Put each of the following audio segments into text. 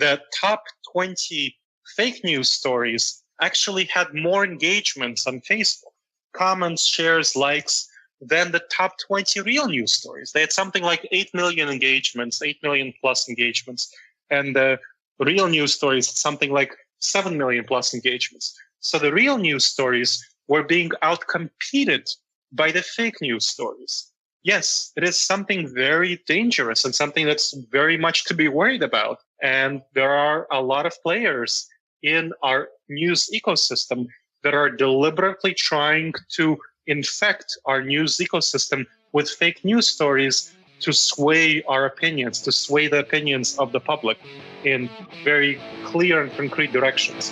the top 20 fake news stories actually had more engagements on Facebook, comments, shares, likes, than the top 20 real news stories. They had something like 8 million engagements, 8 million plus engagements. And the real news stories, something like 7 million plus engagements. So the real news stories were being outcompeted by the fake news stories. Yes, it is something very dangerous and something that's very much to be worried about. And there are a lot of players in our news ecosystem that are deliberately trying to infect our news ecosystem with fake news stories to sway our opinions, to sway the opinions of the public in very clear and concrete directions.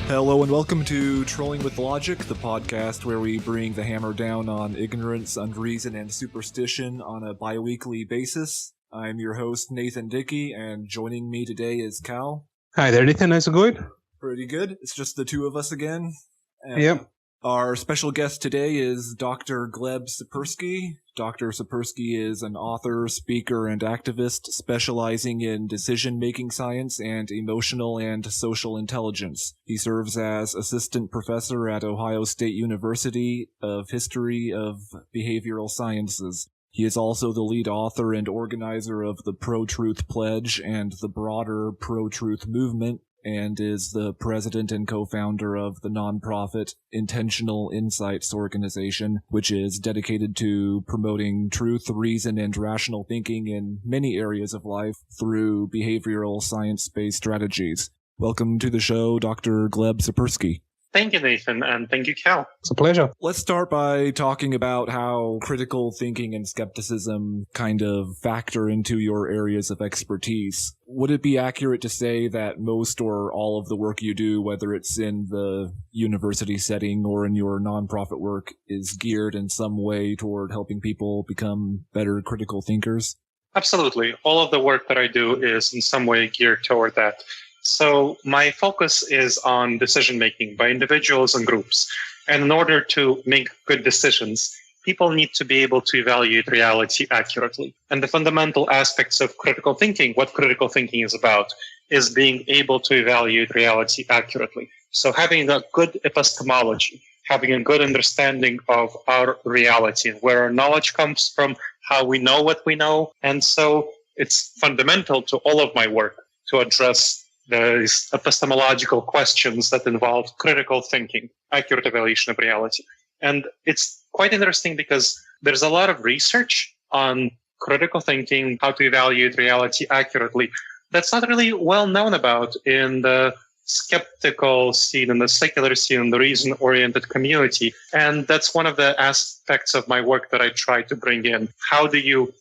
Hello and welcome to Trolling with Logic, the podcast where we bring the hammer down on ignorance, unreason, and superstition on a bi-weekly basis. I'm your host, Nathan Dickey, and joining me today is Cal. Hi there, Nathan. How's it going? Pretty good. It's just the two of us again. Yep. Our special guest today is Dr. Gleb Tsipursky. Dr. Tsipursky is an author, speaker, and activist specializing in decision-making science and emotional and social intelligence. He serves as assistant professor at Ohio State University of History of Behavioral Sciences. He is also the lead author and organizer of the Pro-Truth Pledge and the broader Pro-Truth movement, and is the president and co-founder of the nonprofit Intentional Insights organization, which is dedicated to promoting truth, reason, and rational thinking in many areas of life through behavioral science-based strategies. Welcome to the show, Dr. Gleb Tsipursky. Thank you, Nathan, and thank you, Cal. It's a pleasure. Let's start by talking about how critical thinking and skepticism kind of factor into your areas of expertise. Would it be accurate to say that most or all of the work you do, whether it's in the university setting or in your nonprofit work, is geared in some way toward helping people become better critical thinkers? Absolutely. All of the work that I do is in some way geared toward that. So my focus is on decision-making by individuals and groups. And in order to make good decisions, people need to be able to evaluate reality accurately. And the fundamental aspects of critical thinking, what critical thinking is about, is being able to evaluate reality accurately. So having a good epistemology, having a good understanding of our reality, where our knowledge comes from, how we know what we know. And so it's fundamental to all of my work to address these epistemological questions that involve critical thinking, accurate evaluation of reality. And it's quite interesting because there's a lot of research on critical thinking, how to evaluate reality accurately, that's not really well known about in the skeptical scene, in the secular scene, in the reason-oriented community. And that's one of the aspects of my work that I try to bring in. How do you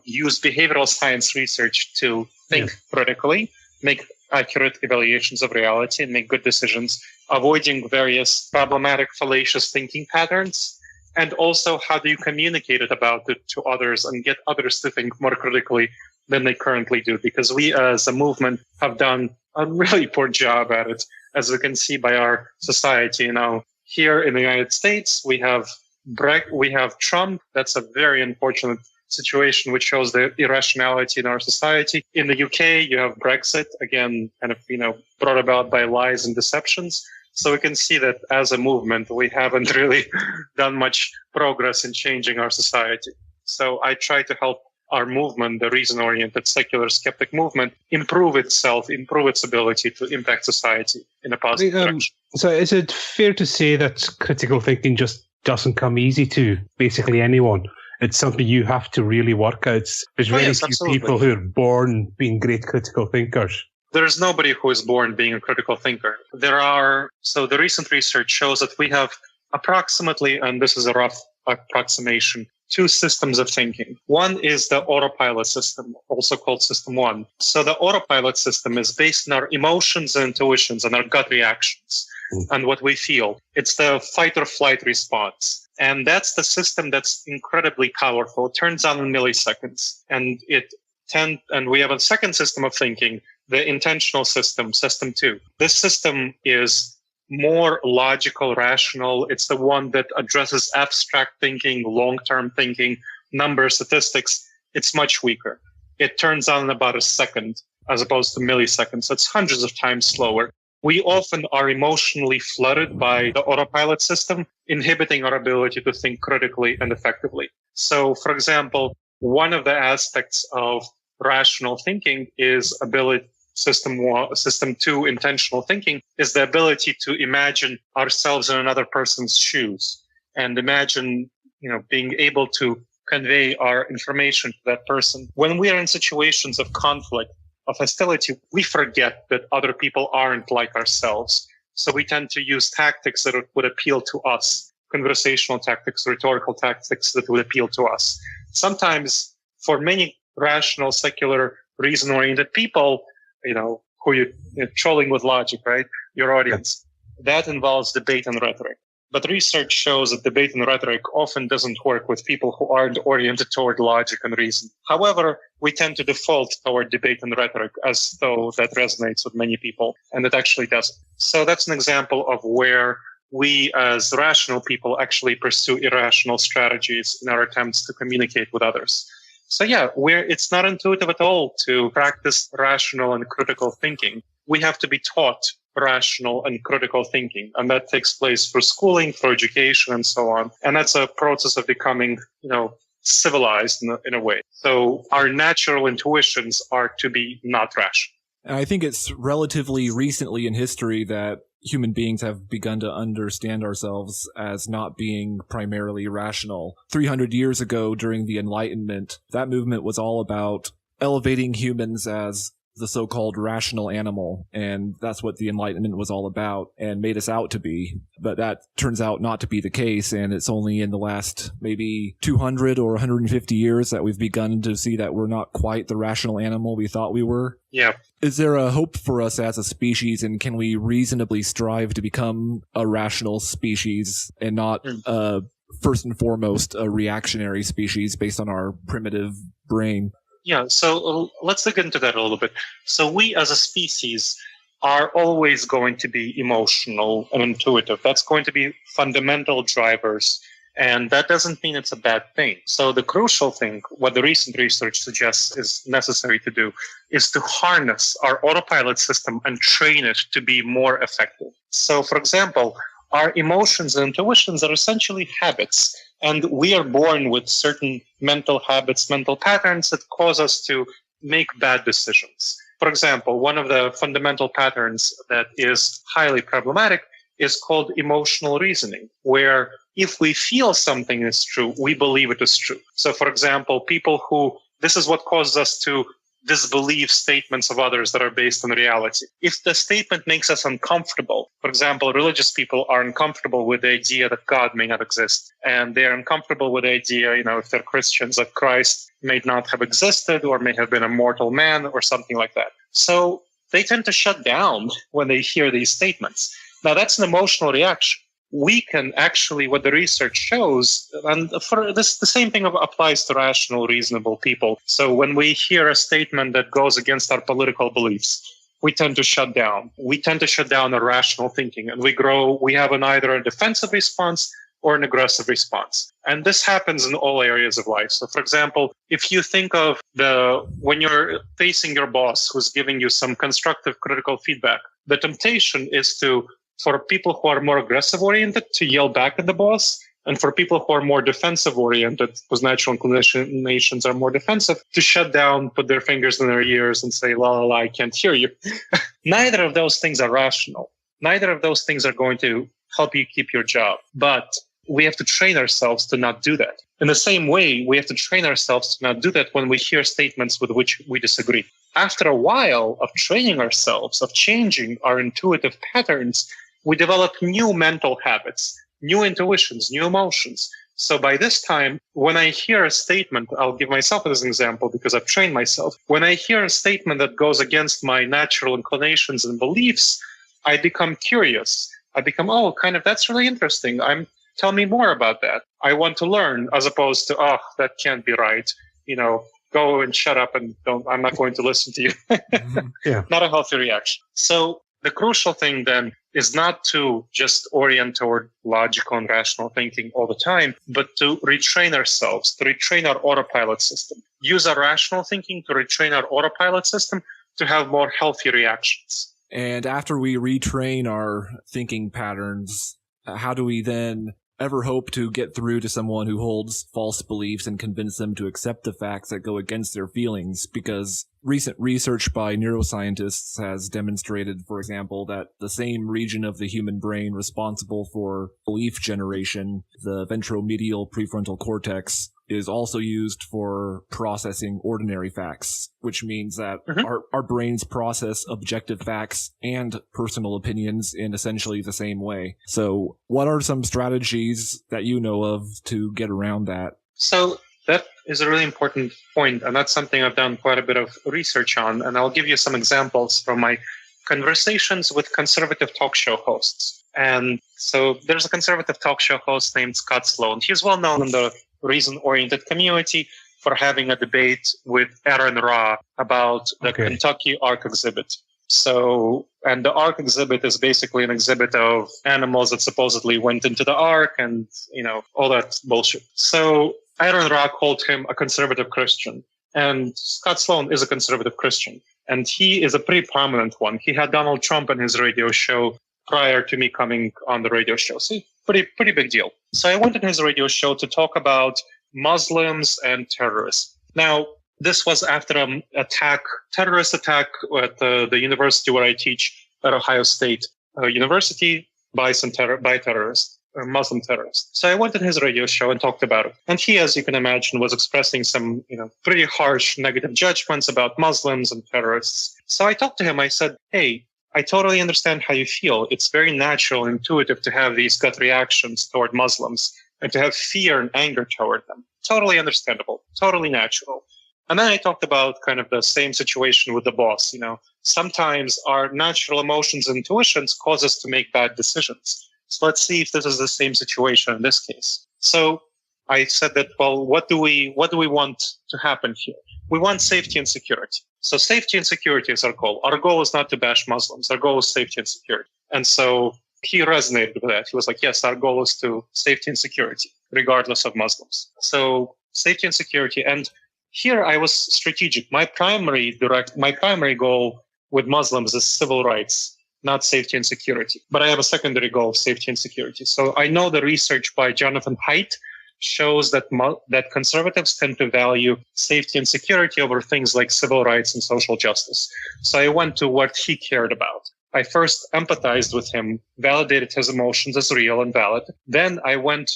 use behavioral science research to think critically, make accurate evaluations of reality, and make good decisions, avoiding various problematic, fallacious thinking patterns? And also, how do you communicate about it to others and get others to think more critically than they currently do? Because we as a movement have done a really poor job at it, as we can see by our society. Now, here in the United States, we have Trump. That's a very unfortunate situation, which shows the irrationality in our society. In the UK, you have Brexit, again, kind of, brought about by lies and deceptions. So we can see that as a movement, we haven't really done much progress in changing our society. So I try to help our movement, the reason-oriented secular skeptic movement, improve itself, improve its ability to impact society in a positive direction. So is it fair to say that critical thinking just doesn't come easy to basically anyone? It's something you have to really work at. There's very few people who are born being great critical thinkers. There's nobody who is born being a critical thinker. So the recent research shows that we have approximately, and this is a rough approximation, two systems of thinking. One is the autopilot system, also called System 1. So the autopilot system is based on our emotions and intuitions and our gut reactions and what we feel. It's the fight or flight response. And that's the system that's incredibly powerful. It turns on in milliseconds. And we have a second system of thinking, the intentional system, System 2. This system is more logical, rational. It's the one that addresses abstract thinking, long-term thinking, numbers, statistics. It's much weaker. It turns on in about a second as opposed to milliseconds. It's hundreds of times slower. We often are emotionally flooded by the autopilot system, inhibiting our ability to think critically and effectively. So, for example, one of the aspects of rational thinking is System 2, intentional thinking, is the ability to imagine ourselves in another person's shoes and imagine, being able to convey our information to that person. When we are in situations of conflict, of hostility, we forget that other people aren't like ourselves. So we tend to use tactics that would appeal to us, conversational tactics, rhetorical tactics that would appeal to us. Sometimes for many rational, secular, reason-oriented people, who you're trolling with logic, right? Your audience. That involves debate and rhetoric. But research shows that debate and rhetoric often doesn't work with people who aren't oriented toward logic and reason. However, we tend to default toward debate and rhetoric as though that resonates with many people, and it actually doesn't. So that's an example of where we as rational people actually pursue irrational strategies in our attempts to communicate with others. So it's not intuitive at all to practice rational and critical thinking. We have to be taught rational and critical thinking, and that takes place for schooling, for education, and so on. And that's a process of becoming, civilized in a way. So our natural intuitions are to be not rational. And I think it's relatively recently in history that human beings have begun to understand ourselves as not being primarily rational. 300 years ago, during the Enlightenment, that movement was all about elevating humans as the so-called rational animal, and that's what the Enlightenment was all about and made us out to be. But that turns out not to be the case, and it's only in the last maybe 200 or 150 years that we've begun to see that we're not quite the rational animal we thought we were. Yeah. Is there a hope for us as a species, and can we reasonably strive to become a rational species and not first and foremost a reactionary species based on our primitive brain? Yeah, so let's dig into that a little bit. So we as a species are always going to be emotional and intuitive. That's going to be fundamental drivers. And that doesn't mean it's a bad thing. So the crucial thing, what the recent research suggests is necessary to do, is to harness our autopilot system and train it to be more effective. So, for example, our emotions and intuitions are essentially habits. And we are born with certain mental habits, mental patterns that cause us to make bad decisions. For example, one of the fundamental patterns that is highly problematic is called emotional reasoning, where if we feel something is true, we believe it is true. So, for example, this is what causes us to disbelieve statements of others that are based on reality. If the statement makes us uncomfortable, for example, religious people are uncomfortable with the idea that God may not exist, and they're uncomfortable with the idea, if they're Christians, that Christ may not have existed or may have been a mortal man or something like that. So they tend to shut down when they hear these statements. Now, that's an emotional reaction. We can actually, what the research shows, and for this, the same thing applies to rational, reasonable people. So when we hear a statement that goes against our political beliefs, we tend to shut down. We tend to shut down our rational thinking, and we have either a defensive response or an aggressive response. And this happens in all areas of life. So, for example, if you think of when you're facing your boss who's giving you some constructive, critical feedback, the temptation is for people who are more aggressive-oriented to yell back at the boss, and for people who are more defensive-oriented, whose natural inclinations are more defensive, to shut down, put their fingers in their ears and say, la, la, la, I can't hear you. Neither of those things are rational. Neither of those things are going to help you keep your job. But we have to train ourselves to not do that. In the same way, we have to train ourselves to not do that when we hear statements with which we disagree. After a while of training ourselves, of changing our intuitive patterns, we develop new mental habits, new intuitions, new emotions. So by this time, when I hear a statement, I'll give myself as an example because I've trained myself. When I hear a statement that goes against my natural inclinations and beliefs, I become curious. I become, oh, kind of, that's really interesting. Tell me more about that. I want to learn, as opposed to, oh, that can't be right. Go and shut up and I'm not going to listen to you. Yeah. Not a healthy reaction. So the crucial thing then is not to just orient toward logical and rational thinking all the time, but to retrain ourselves, to retrain our autopilot system. Use our rational thinking to retrain our autopilot system to have more healthy reactions. And after we retrain our thinking patterns, how do we then ever hope to get through to someone who holds false beliefs and convince them to accept the facts that go against their feelings? Because recent research by neuroscientists has demonstrated, for example, that the same region of the human brain responsible for belief generation, the ventromedial prefrontal cortex, is also used for processing ordinary facts, which means that our brains process objective facts and personal opinions in essentially the same way. So what are some strategies that you know of to get around that? So that is a really important point, and that's something I've done quite a bit of research on, and I'll give you some examples from my conversations with conservative talk show hosts. And so there's a conservative talk show host named Scott Sloan. He's well known in the reason-oriented community for having a debate with Aaron Ra about the Kentucky Ark exhibit. So, and the Ark exhibit is basically an exhibit of animals that supposedly went into the Ark and, all that bullshit. So Aaron Ra called him a conservative Christian. And Scott Sloan is a conservative Christian. And he is a pretty prominent one. He had Donald Trump on his radio show prior to me coming on the radio show. See, pretty big deal. So I went on his radio show to talk about Muslims and terrorists. Now, this was after an terrorist attack at the university where I teach at Ohio State University by terrorists, Muslim terrorists. So I went on his radio show and talked about it. And he, as you can imagine, was expressing some, pretty harsh negative judgments about Muslims and terrorists. So I talked to him. I said, hey, I totally understand how you feel. It's very natural and intuitive to have these gut reactions toward Muslims and to have fear and anger toward them. Totally understandable, totally natural. And then I talked about kind of the same situation with the boss. Sometimes our natural emotions and intuitions cause us to make bad decisions. So let's see if this is the same situation in this case. So I said that, well, what do we want to happen here? We want safety and security. So safety and security is our goal. Our goal is not to bash Muslims. Our goal is safety and security. And so he resonated with that. He was like, yes, our goal is to safety and security, regardless of Muslims. So safety and security. And here I was strategic. My primary goal with Muslims is civil rights, not safety and security. But I have a secondary goal of safety and security. So I know the research by Jonathan Haidt shows that conservatives tend to value safety and security over things like civil rights and social justice. So I went to what he cared about. I first empathized with him, validated his emotions as real and valid. Then I went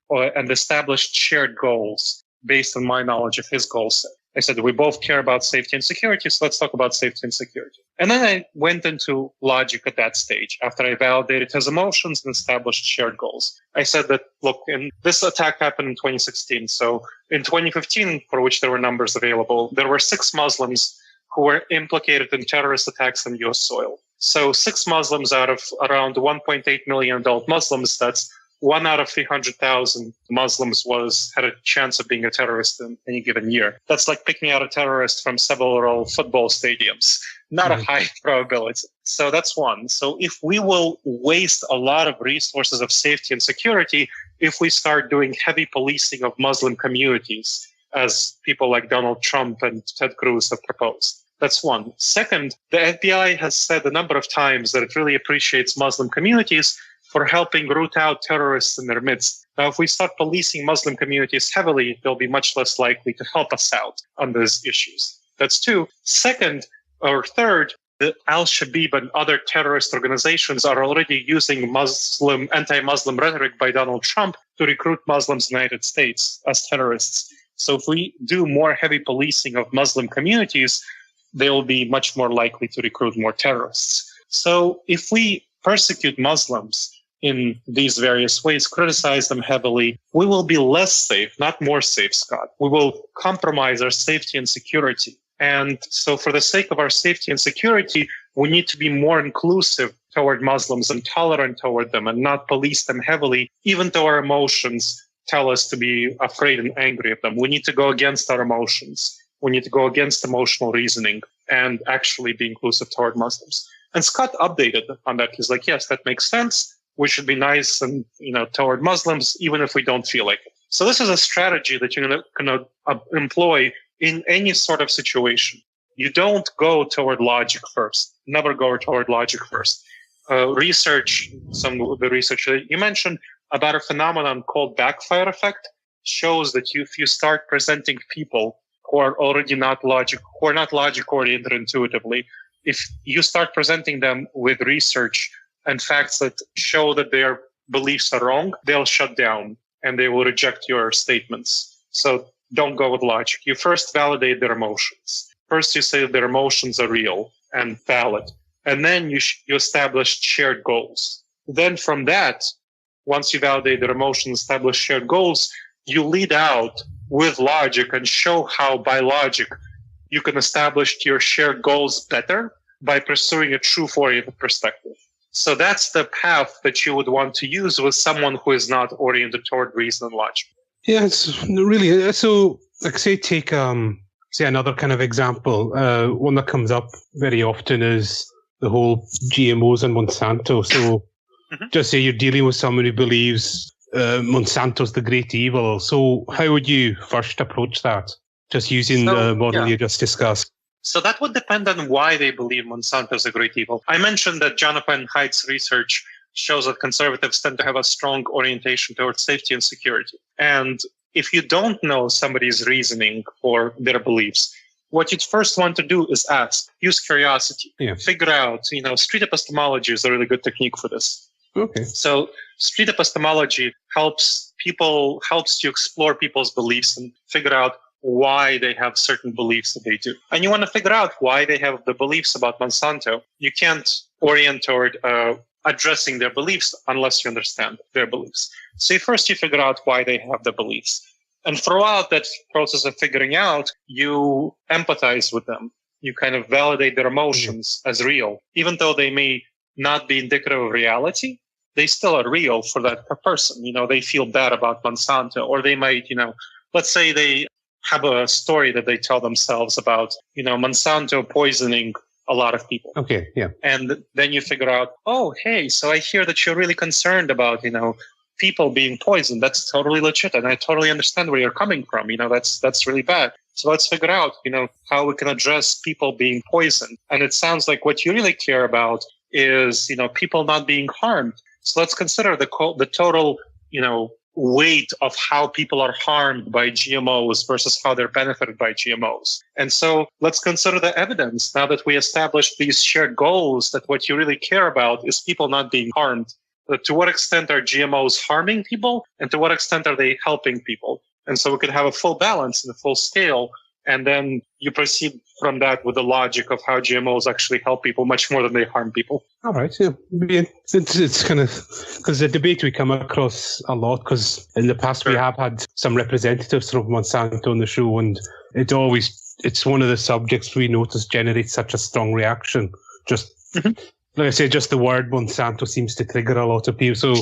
and established shared goals based on my knowledge of his goal set. I said, we both care about safety and security, so let's talk about safety and security. And then I went into logic at that stage after I validated his emotions and established shared goals. I said that, look, this attack happened in 2016. So in 2015, for which there were numbers available, there were 6 Muslims who were implicated in terrorist attacks on U.S. soil. So 6 Muslims out of around 1.8 million adult Muslims, that's 1 out of 300,000 Muslims had a chance of being a terrorist in any given year. That's like picking out a terrorist from several football stadiums. Not a high probability. So that's one. So if we will waste a lot of resources of safety and security, if we start doing heavy policing of Muslim communities, as people like Donald Trump and Ted Cruz have proposed. That's one. Second, the FBI has said a number of times that it really appreciates Muslim communities for helping root out terrorists in their midst. Now, if we start policing Muslim communities heavily, they'll be much less likely to help us out on those issues. That's 2. Second, or third, the Al-Shabaab and other terrorist organizations are already using anti-Muslim rhetoric by Donald Trump to recruit Muslims in the United States as terrorists. So if we do more heavy policing of Muslim communities, they will be much more likely to recruit more terrorists. So if we persecute Muslims, in these various ways, criticize them heavily, we will be less safe, not more safe, Scott. We will compromise our safety and security. And so for the sake of our safety and security, we need to be more inclusive toward Muslims and tolerant toward them and not police them heavily, even though our emotions tell us to be afraid and angry of them. We need to go against our emotions. We need to go against emotional reasoning and actually be inclusive toward Muslims. And Scott updated on that. He's like, yes, that makes sense. We should be nice and, toward Muslims, even if we don't feel like it. So this is a strategy that you're going to employ in any sort of situation. You don't go toward logic first. Never go toward logic first. Research, some of the research that you mentioned about a phenomenon called backfire effect shows that if you start presenting people who are already not logic oriented intuitively, if you start presenting them with research and facts that show that their beliefs are wrong, they'll shut down and they will reject your statements. So don't go with logic. You first validate their emotions. First, you say that their emotions are real and valid. And then you establish shared goals. Then from that, once you validate their emotions, establish shared goals, you lead out with logic and show how by logic you can establish your shared goals better by pursuing a truth-oriented perspective. So that's the path that you would want to use with someone who is not oriented toward reason and logic. Yeah, it's really, so like take another kind of example. One that comes up very often is the whole GMOs and Monsanto. So just say you're dealing with someone who believes Monsanto's the great evil. So how would you first approach that? Just using the model you just discussed. So that would depend on why they believe Monsanto is a great evil. I mentioned that Jonathan Haidt's research shows that conservatives tend to have a strong orientation towards safety and security. And if you don't know somebody's reasoning for their beliefs, what you'd first want to do is ask, use curiosity, figure out, street epistemology is a really good technique for this. Okay. So street epistemology helps you explore people's beliefs and figure out why they have certain beliefs that they do. And you want to figure out why they have the beliefs about Monsanto. You can't orient toward addressing their beliefs unless you understand their beliefs. So first you figure out why they have the beliefs. And throughout that process of figuring out, you empathize with them. You kind of validate their emotions as real. Even though they may not be indicative of reality, they still are real for that person. They feel bad about Monsanto, or they might, let's say they have a story that they tell themselves about, Monsanto poisoning a lot of people. Okay, yeah. And then you figure out, oh, hey, so I hear that you're really concerned about, people being poisoned. That's totally legit. And I totally understand where you're coming from. That's really bad. So let's figure out, how we can address people being poisoned. And it sounds like what you really care about is, people not being harmed. So let's consider the total, weight of how people are harmed by GMOs versus how they're benefited by GMOs. And so let's consider the evidence now that we established these shared goals, that what you really care about is people not being harmed. To what extent are GMOs harming people, and to what extent are they helping people? And so we could have a full balance and a full scale. And then you proceed from that with the logic of how GMOs actually help people much more than they harm people. All right. Yeah. It's kind of, because the debate we come across a lot, because in the past we have had some representatives from Monsanto on the show, and it's one of the subjects we notice generates such a strong reaction. Just, like I say, just the word Monsanto seems to trigger a lot of people. So,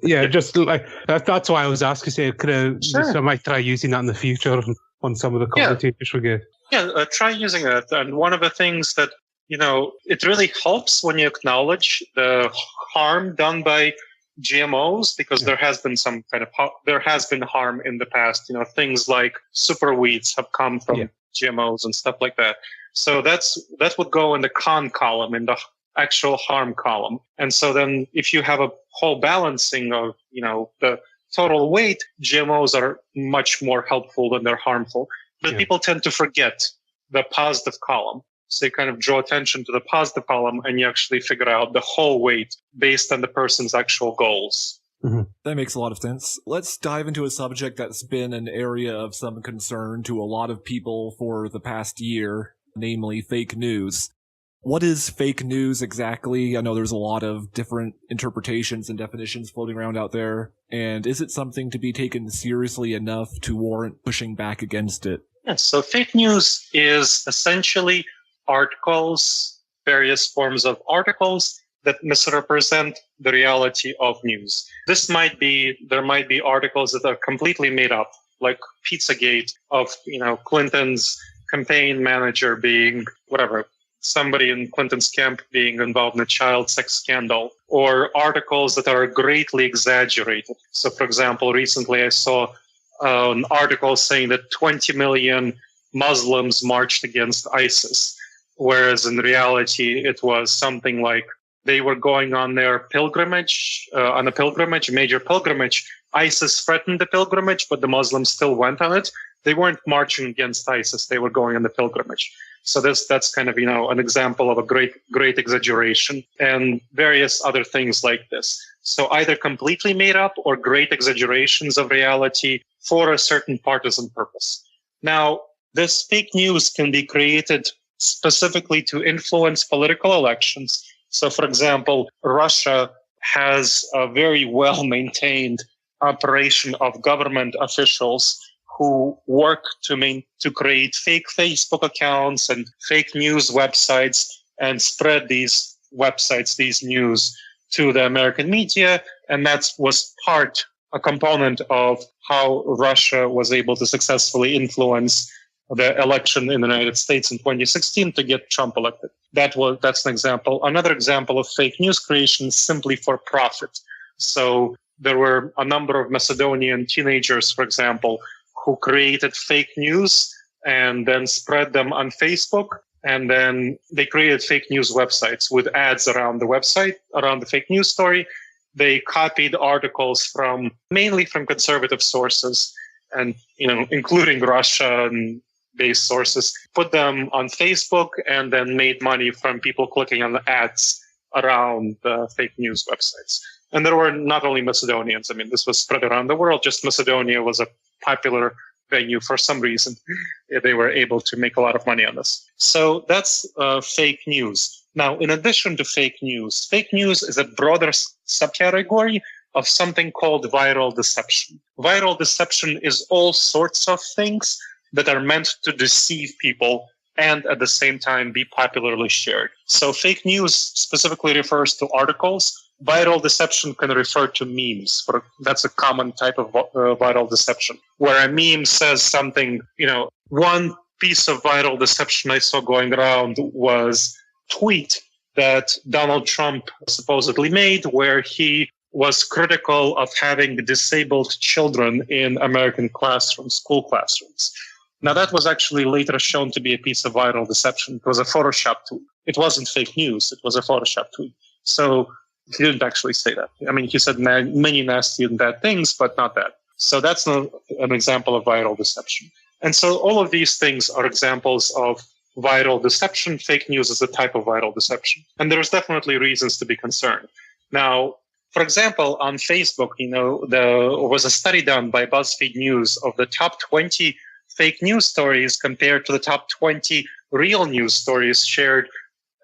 yeah, just like that's why I was asking, so I might try using that in the future on some of the commentators we get. Yeah, try using it. And one of the things that, it really helps when you acknowledge the harm done by GMOs, because there has been harm in the past. Things like super weeds have come from GMOs and stuff like that. So that would go in the con column, in the actual harm column. And so then if you have a whole balancing of, the total weight, GMOs are much more helpful than they're harmful. But people tend to forget the positive column. So you kind of draw attention to the positive column, and you actually figure out the whole weight based on the person's actual goals. Mm-hmm. That makes a lot of sense. Let's dive into a subject that's been an area of some concern to a lot of people for the past year, namely fake news. What is fake news exactly? I know there's a lot of different interpretations and definitions floating around out there. And is it something to be taken seriously enough to warrant pushing back against it? Yes, so fake news is essentially articles, various forms of articles that misrepresent the reality of news. There might be articles that are completely made up, like Pizzagate of, Clinton's campaign manager being whatever, somebody in Clinton's camp being involved in a child sex scandal, or articles that are greatly exaggerated. So, for example, recently I saw an article saying that 20 million Muslims marched against ISIS, whereas in reality it was something like they were going on their pilgrimage, major pilgrimage. ISIS threatened the pilgrimage, but the Muslims still went on it. They weren't marching against ISIS. They were going on the pilgrimage. So that's kind of, an example of a great exaggeration, and various other things like this. So either completely made up or great exaggerations of reality for a certain partisan purpose. Now, this fake news can be created specifically to influence political elections. So, for example, Russia has a very well-maintained operation of government officials who work to create fake Facebook accounts and fake news websites and spread these websites, these news to the American media. And that was a component of how Russia was able to successfully influence the election in the United States in 2016 to get Trump elected. That's an example. Another example of fake news creation is simply for profit. So there were a number of Macedonian teenagers, for example, who created fake news and then spread them on Facebook. And then they created fake news websites with ads around the website, around the fake news story. They copied articles mainly from conservative sources and, including Russia-based sources, put them on Facebook and then made money from people clicking on the ads around the fake news websites. And there were not only Macedonians. I mean, this was spread around the world. Just Macedonia was a popular venue for some reason. They were able to make a lot of money on this. So that's fake news. Now, in addition to fake news is a broader subcategory of something called viral deception. Viral deception is all sorts of things that are meant to deceive people and at the same time be popularly shared. So fake news specifically refers to articles. Viral deception can refer to memes. That's a common type of viral deception, where a meme says something. One piece of viral deception I saw going around was a tweet that Donald Trump supposedly made, where he was critical of having disabled children in American school classrooms. Now, that was actually later shown to be a piece of viral deception. It was a Photoshop tweet. It wasn't fake news. It was a Photoshop tweet. So he didn't actually say that. I mean, he said many nasty and bad things, but not that. So that's an example of viral deception. And so all of these things are examples of viral deception. Fake news is a type of viral deception. And there's definitely reasons to be concerned. Now, for example, on Facebook, there was a study done by BuzzFeed News of the top 20 fake news stories compared to the top 20 real news stories shared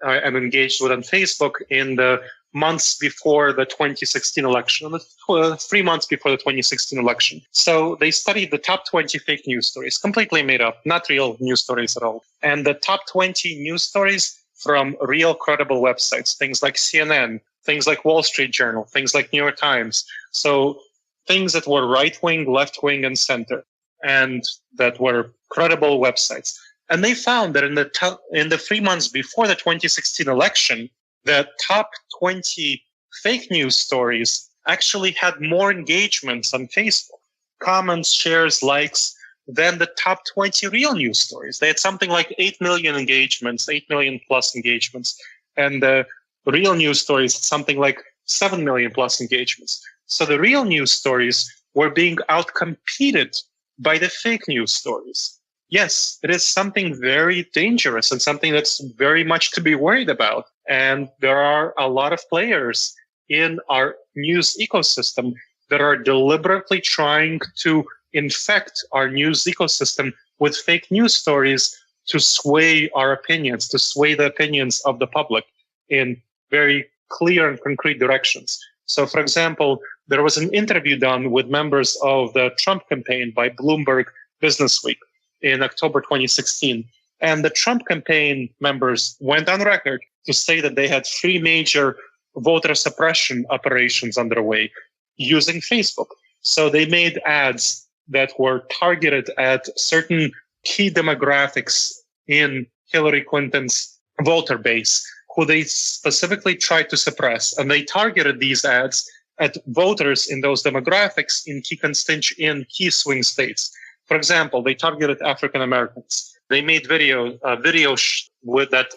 and engaged with on Facebook in the months before the 2016 election, 3 months before the 2016 election. So they studied the top 20 fake news stories, completely made up, not real news stories at all. And the top 20 news stories from real credible websites, things like CNN, things like Wall Street Journal, things like New York Times. So things that were right-wing, left-wing, and center, and that were credible websites. And they found that in the 3 months before the 2016 election, the top 20 fake news stories actually had more engagements on Facebook, comments, shares, likes, than the top 20 real news stories. They had something like 8 million engagements, 8 million plus engagements. And the real news stories, something like 7 million plus engagements. So the real news stories were being outcompeted by the fake news stories. Yes, it is something very dangerous and something that's very much to be worried about. And there are a lot of players in our news ecosystem that are deliberately trying to infect our news ecosystem with fake news stories to sway our opinions, to sway the opinions of the public in very clear and concrete directions. So, for example, there was an interview done with members of the Trump campaign by Bloomberg Businessweek in October 2016. And the Trump campaign members went on record to say that they had 3 major voter suppression operations underway using Facebook. So they made ads that were targeted at certain key demographics in Hillary Clinton's voter base, who they specifically tried to suppress. And they targeted these ads at voters in those demographics in key swing states. For example, they targeted African Americans. They made videos that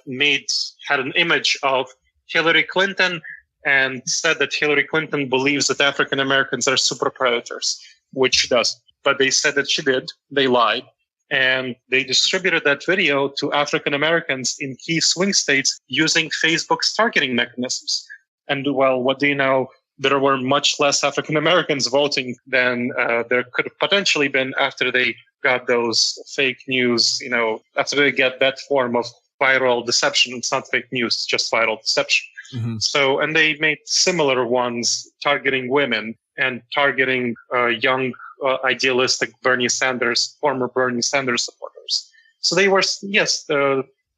had an image of Hillary Clinton and said that Hillary Clinton believes that African Americans are super predators, which she doesn't. But they said that she did. They lied. And they distributed that video to African Americans in key swing states using Facebook's targeting mechanisms. And, well, what do you know? There were much less African Americans voting than there could have potentially been after they got those fake news, after they get that form of viral deception. It's not fake news, it's just viral deception. Mm-hmm. So, and they made similar ones targeting women and targeting young, idealistic former Bernie Sanders supporters. So they were,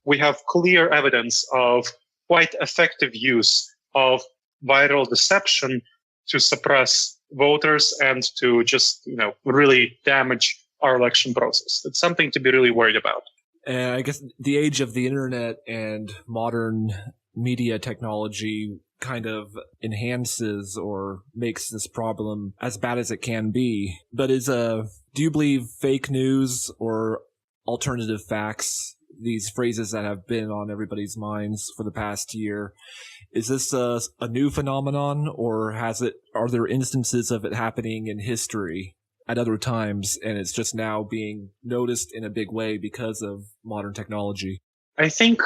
we have clear evidence of quite effective use of viral deception to suppress voters and to just, really damage our election process. It's something to be really worried about. And I guess the age of the internet and modern media technology kind of enhances or makes this problem as bad as it can be. But do you believe fake news or alternative facts, these phrases that have been on everybody's minds for the past year, is this a new phenomenon, or are there instances of it happening in history at other times, and it's just now being noticed in a big way because of modern technology? I think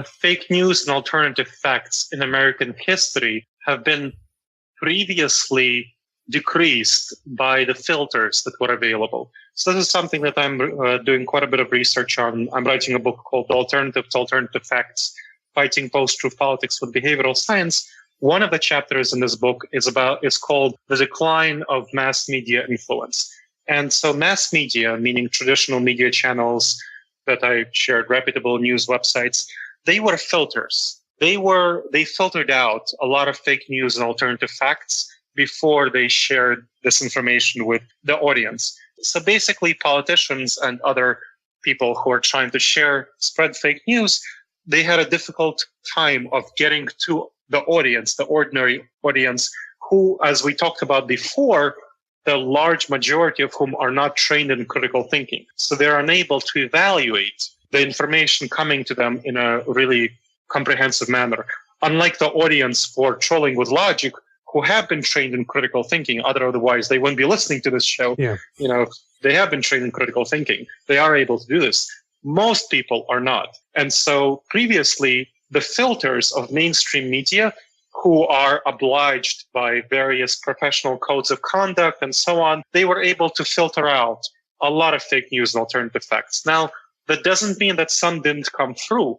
fake news and alternative facts in American history have been previously decreased by the filters that were available. So this is something that I'm doing quite a bit of research on. I'm writing a book called Alternative to Alternative Facts, Fighting Post-Truth Politics with Behavioral Science. One of the chapters in this book is called The Decline of Mass Media Influence. And so mass media, meaning traditional media channels that I shared, reputable news websites, they were filters. They filtered out a lot of fake news and alternative facts before they shared this information with the audience. So basically, politicians and other people who are trying to spread fake news, they had a difficult time of getting to the audience, the ordinary audience, who, as we talked about before, the large majority of whom are not trained in critical thinking. So they're unable to evaluate the information coming to them in a really comprehensive manner. Unlike the audience for Trolling with Logic, who have been trained in critical thinking, otherwise they wouldn't be listening to this show. Yeah. They have been trained in critical thinking. They are able to do this. Most people are not. And so previously, the filters of mainstream media, who are obliged by various professional codes of conduct and so on, they were able to filter out a lot of fake news and alternative facts. Now, that doesn't mean that some didn't come through,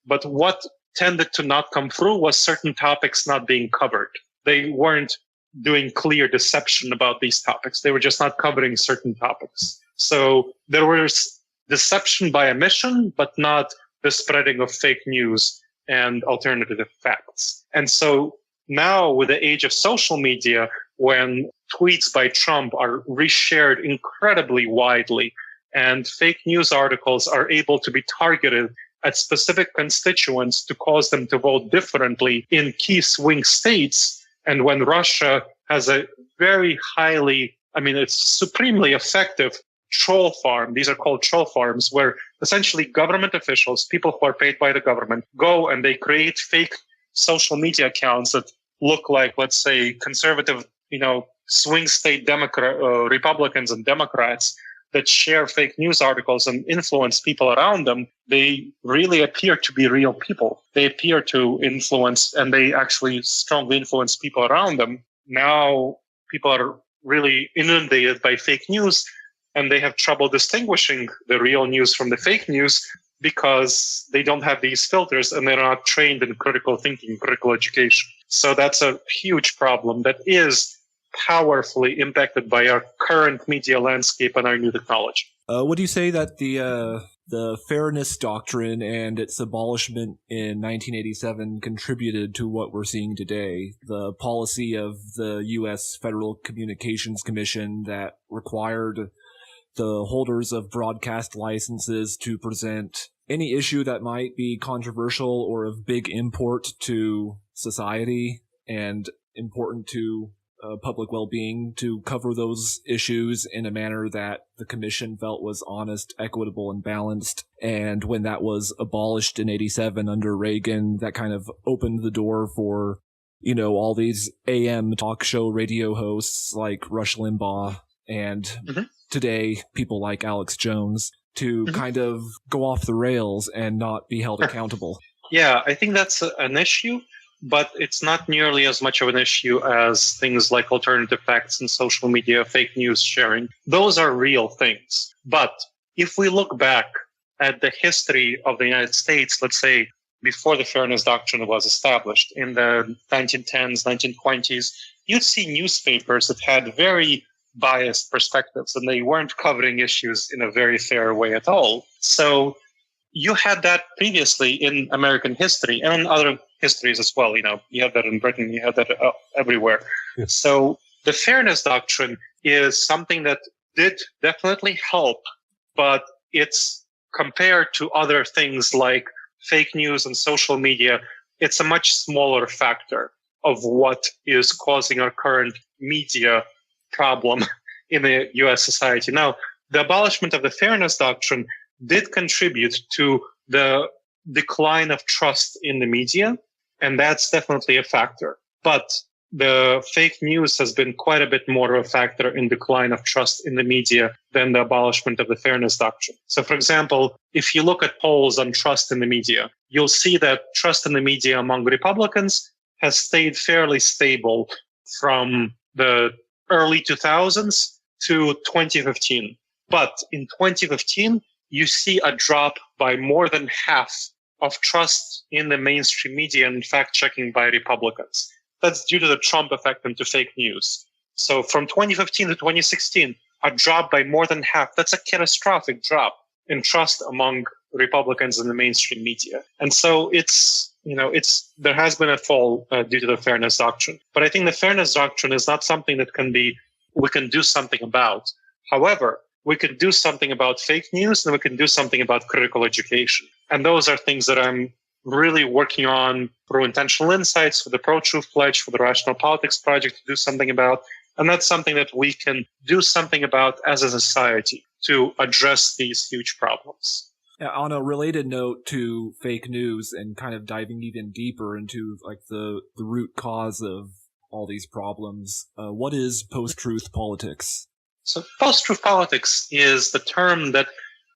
but what tended to not come through was certain topics not being covered. They weren't doing clear deception about these topics. They were just not covering certain topics. So there was deception by omission, but not the spreading of fake news and alternative facts. And so now, with the age of social media, when tweets by Trump are reshared incredibly widely and fake news articles are able to be targeted at specific constituents to cause them to vote differently in key swing states, and when Russia has a very it's supremely effective troll farm. These are called troll farms, where essentially government officials, people who are paid by the government, go and they create fake social media accounts that look like, let's say, conservative, swing state Republicans and Democrats that share fake news articles and influence people around them. They really appear to be real people. They appear to influence, and they actually strongly influence people around them. Now people are really inundated by fake news. and they have trouble distinguishing the real news from the fake news because they don't have these filters and they're not trained in critical thinking, critical education. So that's a huge problem that is powerfully impacted by our current media landscape and our new technology. Would you say that the fairness doctrine and its abolishment in 1987 contributed to what we're seeing today? The policy of the U.S. Federal Communications Commission that required the holders of broadcast licenses to present any issue that might be controversial or of big import to society and important to public well-being, to cover those issues in a manner that the commission felt was honest, equitable, and balanced. And when that was abolished in 87 under Reagan, that kind of opened the door for, all these AM talk show radio hosts like Rush Limbaugh and today people like Alex Jones to kind of go off the rails and not be held accountable. Yeah, I think that's an issue, but it's not nearly as much of an issue as things like alternative facts and social media, fake news sharing. Those are real things. But if we look back at the history of the United States, let's say before the fairness doctrine was established in the 1910s, 1920s, you'd see newspapers that had very biased perspectives and they weren't covering issues in a very fair way at all. So you had that previously in American history and in other histories as well. You had that in Britain, you had that everywhere. Yes. So the fairness doctrine is something that did definitely help, but it's compared to other things like fake news and social media, it's a much smaller factor of what is causing our current media problem in the U.S. society. Now, the abolishment of the fairness doctrine did contribute to the decline of trust in the media, and that's definitely a factor. But the fake news has been quite a bit more of a factor in decline of trust in the media than the abolishment of the fairness doctrine. So, for example, if you look at polls on trust in the media, you'll see that trust in the media among Republicans has stayed fairly stable from the early 2000s to 2015. But in 2015, you see a drop by more than half of trust in the mainstream media and fact-checking by Republicans. That's due to the Trump effect and to fake news. So from 2015 to 2016, a drop by more than half. That's a catastrophic drop in trust among Republicans in the mainstream media. And so there has been a fall due to the fairness doctrine. But I think the fairness doctrine is not something that we can do something about. However, we can do something about fake news and we can do something about critical education. And those are things that I'm really working on through Intentional Insights, for the Pro-Truth Pledge, for the Rational Politics Project to do something about. And that's something that we can do something about as a society to address these huge problems. Yeah, on a related note to fake news and kind of diving even deeper into like the root cause of all these problems, what is post-truth politics? So post-truth politics is the term that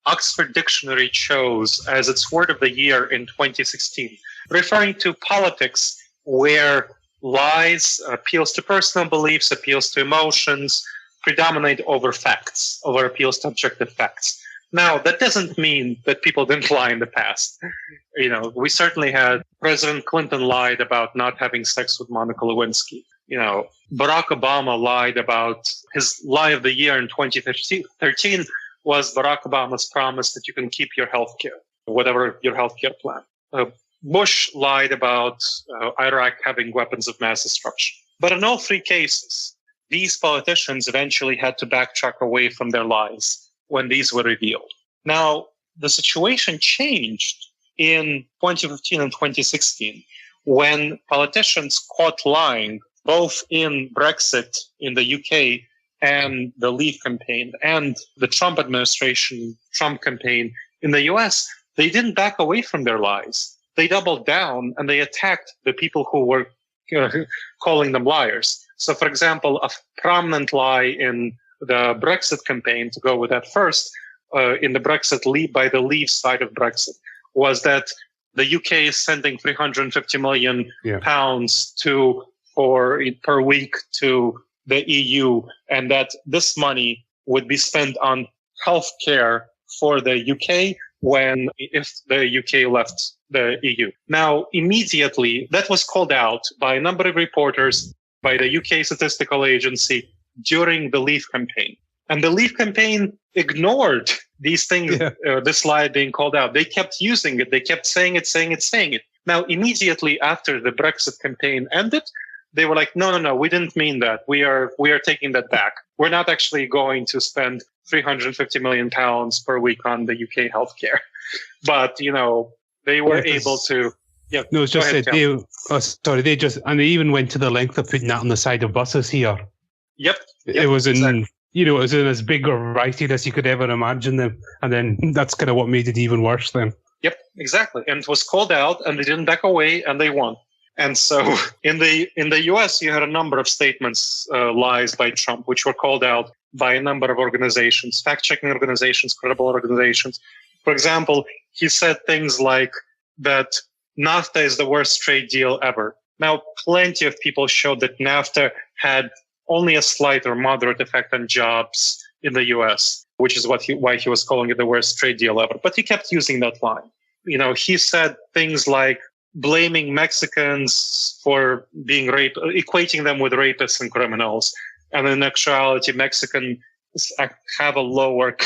Oxford Dictionary chose as its word of the year in 2016, referring to politics where lies, appeals to personal beliefs, appeals to emotions, predominate over facts, over appeals to objective facts. Now, that doesn't mean that people didn't lie in the past. We certainly had President Clinton lied about not having sex with Monica Lewinsky. Barack Obama lied about his lie of the year in 2013 was Barack Obama's promise that you can keep your health care, whatever your health care plan. Bush lied about Iraq having weapons of mass destruction. But in all three cases, these politicians eventually had to backtrack away from their lies when these were revealed. Now, the situation changed in 2015 and 2016 when politicians caught lying both in Brexit in the UK and the Leave campaign and the Trump administration, Trump campaign in the US. They didn't back away from their lies. They doubled down and they attacked the people who were calling them liars. So, for example, a prominent lie in the Brexit campaign, to go with that first, in the Brexit by the Leave side of Brexit, was that the UK is sending 350 million pounds per week to the EU, and that this money would be spent on healthcare for the UK if the UK left the EU. Now, immediately, that was called out by a number of reporters, by the UK Statistical Agency during the Leave campaign. And the Leave campaign ignored these things, this lie being called out. They kept using it. They kept saying it. Now, immediately after the Brexit campaign ended, they were like, no, we didn't mean that. We are taking that back. We're not actually going to spend £350 million per week on the UK healthcare. But, they were able to. Yeah, no, it's just that they even went to the length of putting that on the side of buses here. Yep. It was in, it was in as big a writing as you could ever imagine them. And then that's kind of what made it even worse then. Yep, exactly. And it was called out and they didn't back away and they won. And so in the US, you had a number of statements, lies by Trump, which were called out by a number of organizations, fact-checking organizations, credible organizations. For example, he said things like that NAFTA is the worst trade deal ever. Now, plenty of people showed that NAFTA had only a slight or moderate effect on jobs in the US, which is why he was calling it the worst trade deal ever. But he kept using that line. He said things like blaming Mexicans for being equating them with rapists and criminals. And in actuality, Mexicans have a lower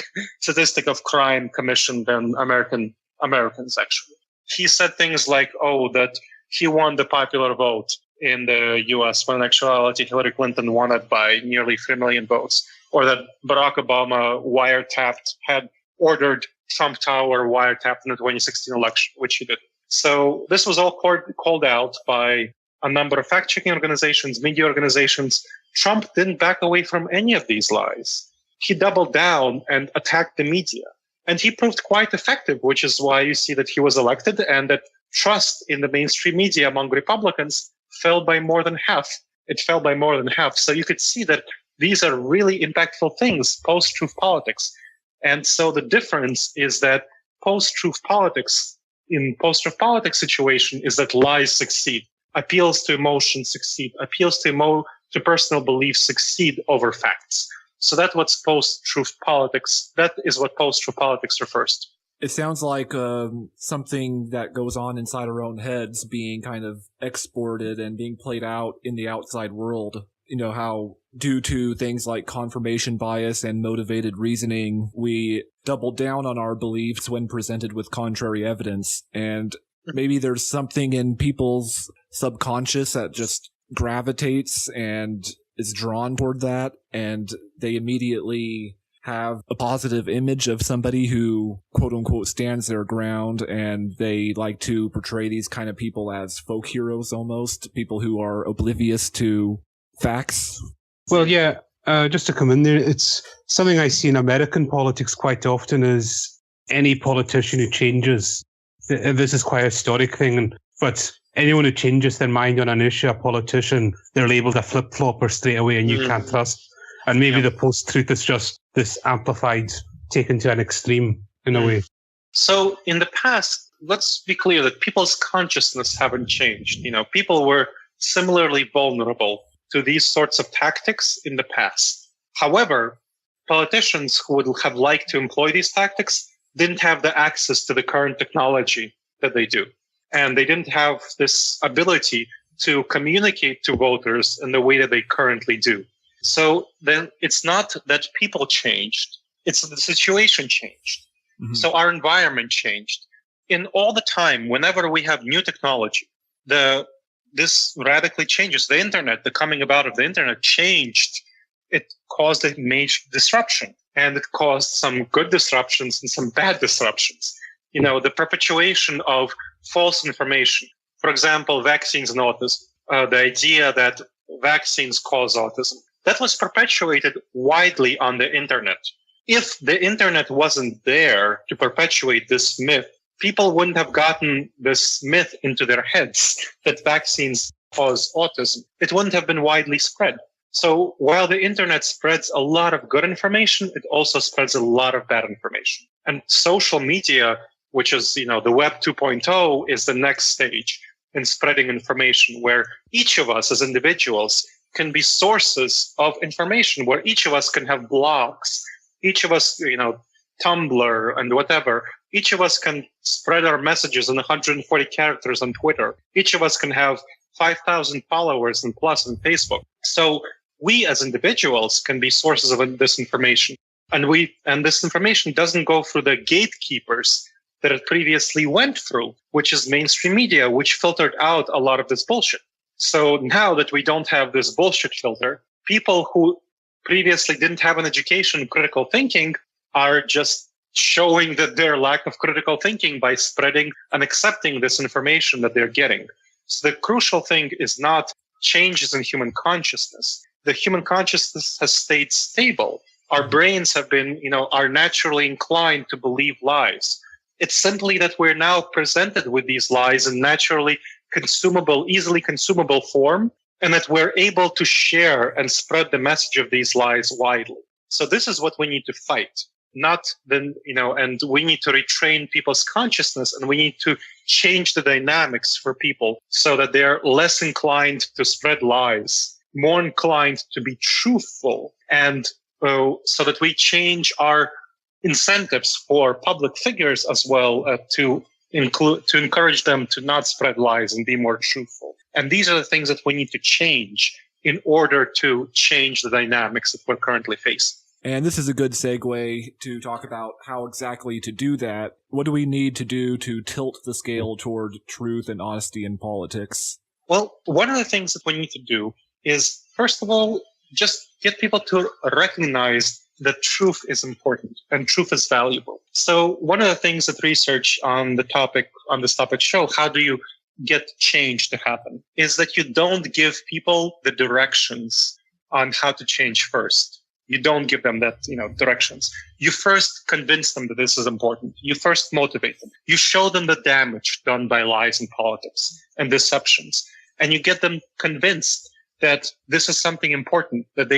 statistic of crime commission than Americans, actually. He said things like, that he won the popular vote in the U.S., when in actuality Hillary Clinton won it by nearly 3 million votes, or that Barack Obama had ordered Trump Tower wiretapped in the 2016 election, which he did. So this was all called out by a number of fact-checking organizations, media organizations. Trump didn't back away from any of these lies. He doubled down and attacked the media. And he proved quite effective, which is why you see that he was elected and that trust in the mainstream media among Republicans fell by more than half. It fell by more than half. So you could see that these are really impactful things, post-truth politics. And so the difference is that post-truth politics, in post-truth politics situation, is that lies succeed, appeals to emotions succeed, appeals to personal beliefs succeed over facts. So that's what's post-truth politics. That is what post-truth politics refers to. It sounds like something that goes on inside our own heads being kind of exported and being played out in the outside world. How due to things like confirmation bias and motivated reasoning, we double down on our beliefs when presented with contrary evidence. And maybe there's something in people's subconscious that just gravitates and is drawn toward that, and they immediately have a positive image of somebody who, quote unquote, stands their ground, and they like to portray these kind of people as folk heroes almost, people who are oblivious to facts. Well, yeah, just to come in there, it's something I see in American politics quite often is any politician who changes, this is quite a historic thing, but anyone who changes their mind on an issue, a politician, they're labeled a flip-flopper straight away and you can't trust. And maybe the post-truth is just this amplified, taken to an extreme in a way. So in the past, let's be clear that people's consciousness haven't changed. People were similarly vulnerable to these sorts of tactics in the past. However, politicians who would have liked to employ these tactics didn't have the access to the current technology that they do. And they didn't have this ability to communicate to voters in the way that they currently do. So then it's not that people changed, it's that the situation changed. Mm-hmm. So our environment changed. In all the time, whenever we have new technology, this radically changes. The internet, the coming about of the internet changed. It caused a major disruption, and it caused some good disruptions and some bad disruptions. The perpetuation of false information. For example, vaccines and autism. The idea that vaccines cause autism. That was perpetuated widely on the internet. If the internet wasn't there to perpetuate this myth, people wouldn't have gotten this myth into their heads that vaccines cause autism. It wouldn't have been widely spread. So while the internet spreads a lot of good information, it also spreads a lot of bad information. And social media, which is, the Web 2.0, is the next stage in spreading information, where each of us as individuals can be sources of information, where each of us can have blogs each of us, Tumblr and whatever, each of us can spread our messages in 140 characters on Twitter. Each of us can have 5,000 followers and plus on Facebook. So we as individuals can be sources of this information. And this information doesn't go through the gatekeepers that it previously went through, which is mainstream media, which filtered out a lot of this bullshit. So now that we don't have this bullshit filter, people who previously didn't have an education in critical thinking are just showing that their lack of critical thinking by spreading and accepting this information that they're getting. So the crucial thing is not changes in human consciousness. The human consciousness has stayed stable. Our brains have been, are naturally inclined to believe lies. It's simply that we're now presented with these lies in naturally consumable, easily consumable form, and that we're able to share and spread the message of these lies widely. So this is what we need to fight. And we need to retrain people's consciousness, and we need to change the dynamics for people so that they're less inclined to spread lies, more inclined to be truthful, and so that we change our incentives for public figures as well to encourage them to not spread lies and be more truthful. And these are the things that we need to change in order to change the dynamics that we're currently facing. And this is a good segue to talk about how exactly to do that. What do we need to do to tilt the scale toward truth and honesty in politics? Well, one of the things that we need to do is, first of all, just get people to recognize that truth is important and truth is valuable. So one of the things that research on this topic show, how do you get change to happen, is that you don't give people the directions on how to change first. You don't give them that, directions. You first convince them that this is important. You first motivate them. You show them the damage done by lies in politics and deceptions. And you get them convinced that this is something important, that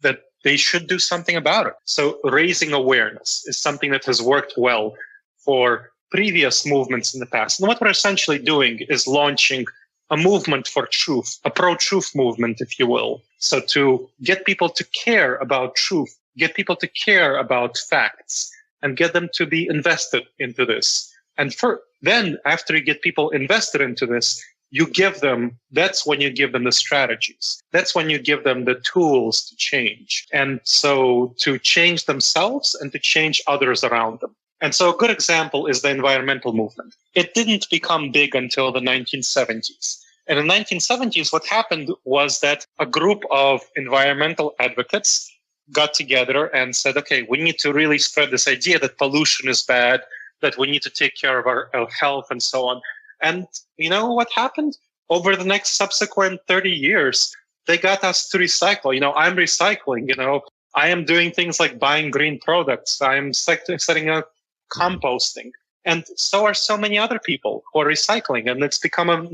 that they should do something about it. So raising awareness is something that has worked well for previous movements in the past. And what we're essentially doing is launching a movement for truth, a pro-truth movement, if you will. So to get people to care about truth, get people to care about facts, and get them to be invested into this. And then after you get people invested into this, that's when you give them the strategies. That's when you give them the tools to change. And so to change themselves and to change others around them. And so a good example is the environmental movement. It didn't become big until the 1970s. And in the 1970s, what happened was that a group of environmental advocates got together and said, okay, we need to really spread this idea that pollution is bad, that we need to take care of our health and so on. And you know what happened? Over the next subsequent 30 years, they got us to recycle. I'm recycling, I am doing things like buying green products. I'm setting up composting. And so are so many other people who are recycling. And it's become an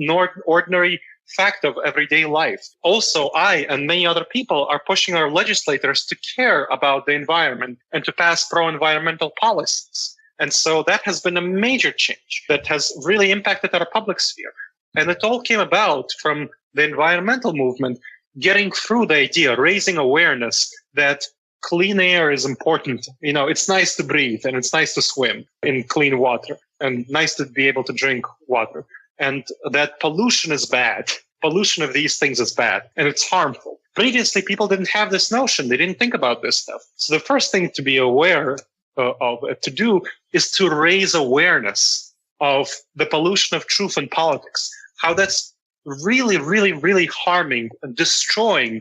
ordinary fact of everyday life. Also, I and many other people are pushing our legislators to care about the environment and to pass pro-environmental policies. And so that has been a major change that has really impacted our public sphere. And it all came about from the environmental movement getting through the idea, raising awareness that clean air is important. It's nice to breathe and it's nice to swim in clean water and nice to be able to drink water. And that pollution is bad. Pollution of these things is bad and it's harmful. Previously, people didn't have this notion. They didn't think about this stuff. So the first thing to be aware to do is to raise awareness of the pollution of truth in politics, how that's really, really, really harming and destroying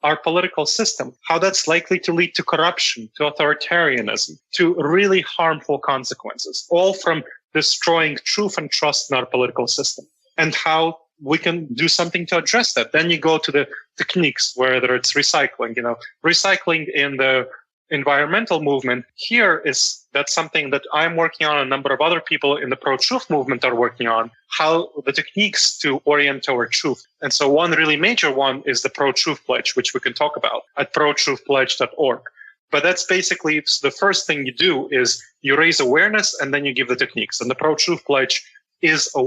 our political system, how that's likely to lead to corruption, to authoritarianism, to really harmful consequences, all from destroying truth and trust in our political system, and how we can do something to address that. Then you go to the techniques, whether it's recycling, recycling in the environmental movement. That's something that I'm working on, a number of other people in the pro-truth movement are working on, how the techniques to orient toward truth. And so one really major one is the pro-truth pledge, which we can talk about at protruthpledge.org. But that's basically the first thing you do is you raise awareness and then you give the techniques. And the pro-truth pledge is a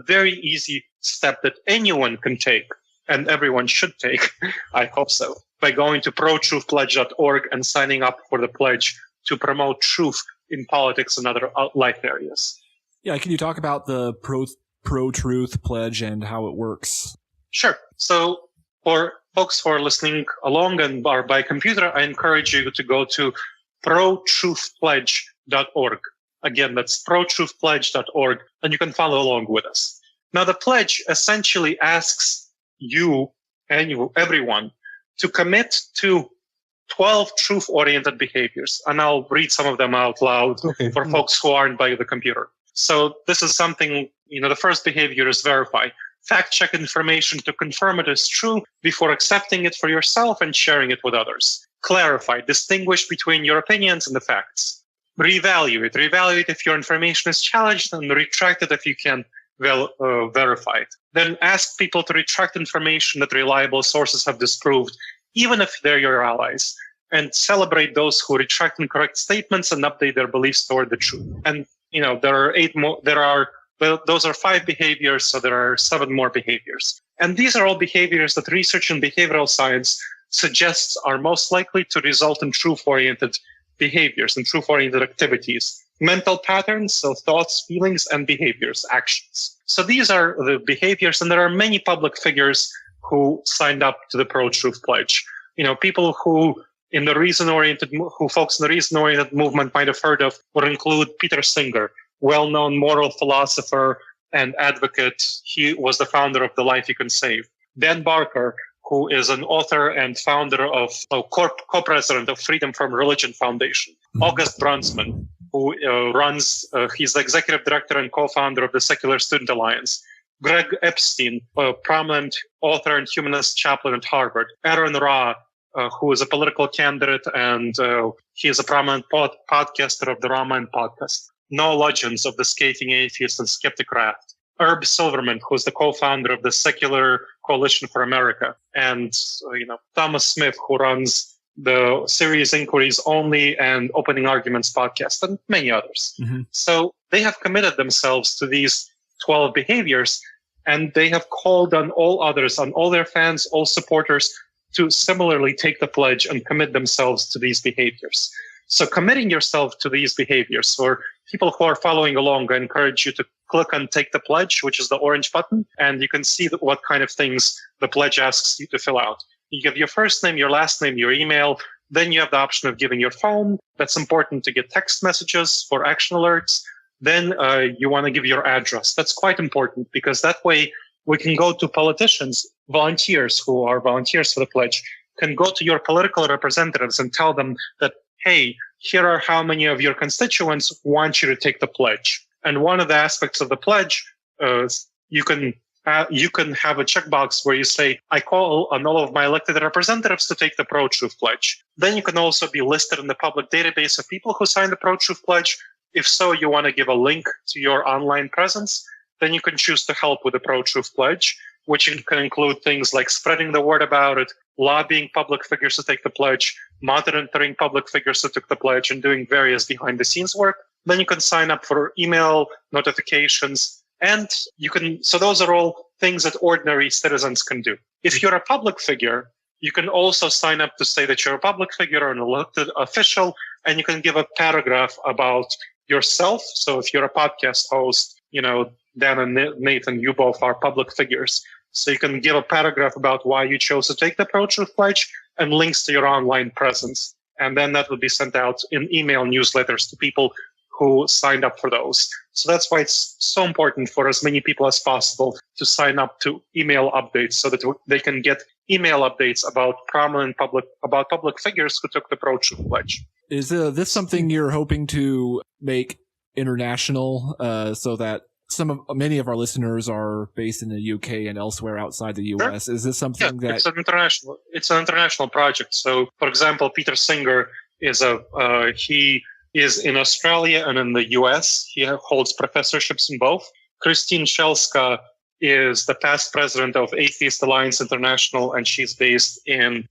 very easy step that anyone can take and everyone should take, I hope so, by going to protruthpledge.org and signing up for the pledge to promote truth in politics and other life areas. Yeah, can you talk about the Pro-Truth Pledge and how it works? Sure. So for folks who are listening along and are by computer, I encourage you to go to protruthpledge.org. Again, that's protruthpledge.org, and you can follow along with us. Now, the pledge essentially asks you and everyone to commit to 12 truth-oriented behaviors, and I'll read some of them out loud for folks who aren't by the computer. So this is something, the first behavior is verify. Fact-check information to confirm it is true before accepting it for yourself and sharing it with others. Clarify. Distinguish between your opinions and the facts. Reevaluate. Reevaluate if your information is challenged and retract it if you can verify it. Then ask people to retract information that reliable sources have disproved, even if they're your allies. And celebrate those who retract incorrect statements and update their beliefs toward the truth. And, there are 8 more. Those are 5 behaviors, so there are 7 more behaviors. And these are all behaviors that research in behavioral science suggests are most likely to result in truth-oriented behaviors and truth-oriented activities. Mental patterns, so thoughts, feelings, and behaviors, actions. So these are the behaviors, and there are many public figures who signed up to the Pro-Truth Pledge. People who folks in the reason-oriented movement might have heard of would include Peter Singer, well-known moral philosopher and advocate. He was the founder of The Life You Can Save. Dan Barker, who is an author and founder of co-president of Freedom from Religion Foundation. August Brunsman, who he's the executive director and co-founder of the Secular Student Alliance. Greg Epstein, a prominent author and humanist chaplain at Harvard. Aaron Ra, who is a political candidate, and he is a prominent podcaster of the Raman podcast. Noah Ludgens of the Scathing Atheist and Skeptic Raft. Herb Silverman, who's the co-founder of the Secular Coalition for America. And, Thomas Smith, who runs the Serious Inquiries Only and Opening Arguments podcast, and many others. Mm-hmm. So they have committed themselves to these 12 behaviors, and they have called on all others, on all their fans, all supporters, to similarly take the pledge and commit themselves to these behaviors. So committing yourself to these behaviors, for people who are following along, I encourage you to click on Take the Pledge, which is the orange button, and you can see what kind of things the pledge asks you to fill out. You give your first name, your last name, your email. Then you have the option of giving your phone. That's important to get text messages for action alerts. Then you want to give your address. That's quite important, because that way we can go to politicians, volunteers who are volunteers for the pledge, can go to your political representatives and tell them that, hey, here are how many of your constituents want you to take the pledge. And one of the aspects of the pledge, you can have a checkbox where you say, I call on all of my elected representatives to take the Pro-Truth Pledge. Then you can also be listed in the public database of people who signed the Pro-Truth Pledge. If so, you want to give a link to your online presence, then you can choose to help with the Pro-Truth Pledge, which can include things like spreading the word about it, lobbying public figures to take the pledge, monitoring public figures who took the pledge, and doing various behind-the-scenes work. Then you can sign up for email notifications, and so those are all things that ordinary citizens can do. If you're a public figure, you can also sign up to say that you're a public figure or an elected official, and you can give a paragraph about yourself. So if you're a podcast host, Dan and Nathan, you both are public figures. So you can give a paragraph about why you chose to take the Pro-Truth Pledge and links to your online presence. And then that would be sent out in email newsletters to people who signed up for those. So that's why it's so important for as many people as possible to sign up to email updates, so that they can get email updates about public figures who took the Pro-Truth Pledge. Is this something you're hoping to make international, so that many of our listeners are based in the UK and elsewhere outside the US? Sure. Is this something that it's an international project? So, for example, Peter Singer he is in Australia and in the US. He holds professorships in both. Christine Shelska is the past president of Atheist Alliance International, and she's based in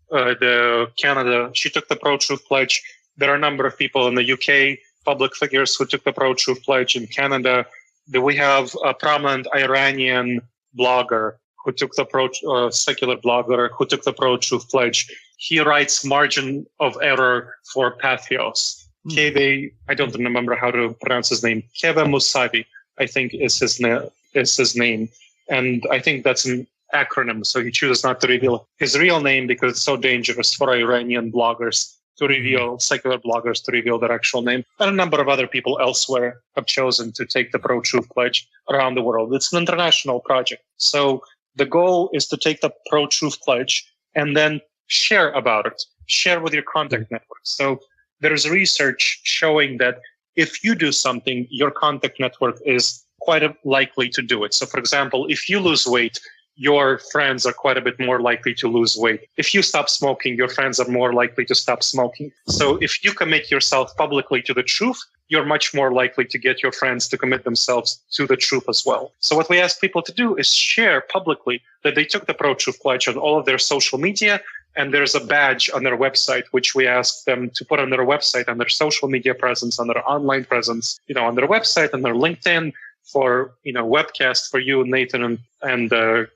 Canada. She took the Pro-Truth Pledge. There are a number of people in the UK, public figures who took the Pro-Truth Pledge in Canada. We have a prominent Iranian blogger who took the secular blogger who took the pro-truth pledge, he writes margin of error for Patheos. Keve, I don't remember how to pronounce his name. Keve Musavi, I think is his name. And I think that's an acronym, so he chooses not to reveal his real name because it's so dangerous for Iranian bloggers to reveal, secular bloggers to reveal their actual name. And a number of other people elsewhere have chosen to take the pro-truth pledge around the world. It's an international project. So the goal is to take the pro-truth pledge and then share about it, share with your contact network. So there's research showing that if you do something, your contact network is quite likely to do it. So for example, if you lose weight, your friends are quite a bit more likely to lose weight. If you stop smoking, your friends are more likely to stop smoking. So if you commit yourself publicly to the truth, you're much more likely to get your friends to commit themselves to the truth as well. So what we ask people to do is share publicly that they took the pro-truth pledge on all of their social media, and there's a badge on their website, which we ask them to put on their website, on their social media presence, on their online presence, on their website, on their LinkedIn, for webcast for you, Nathan and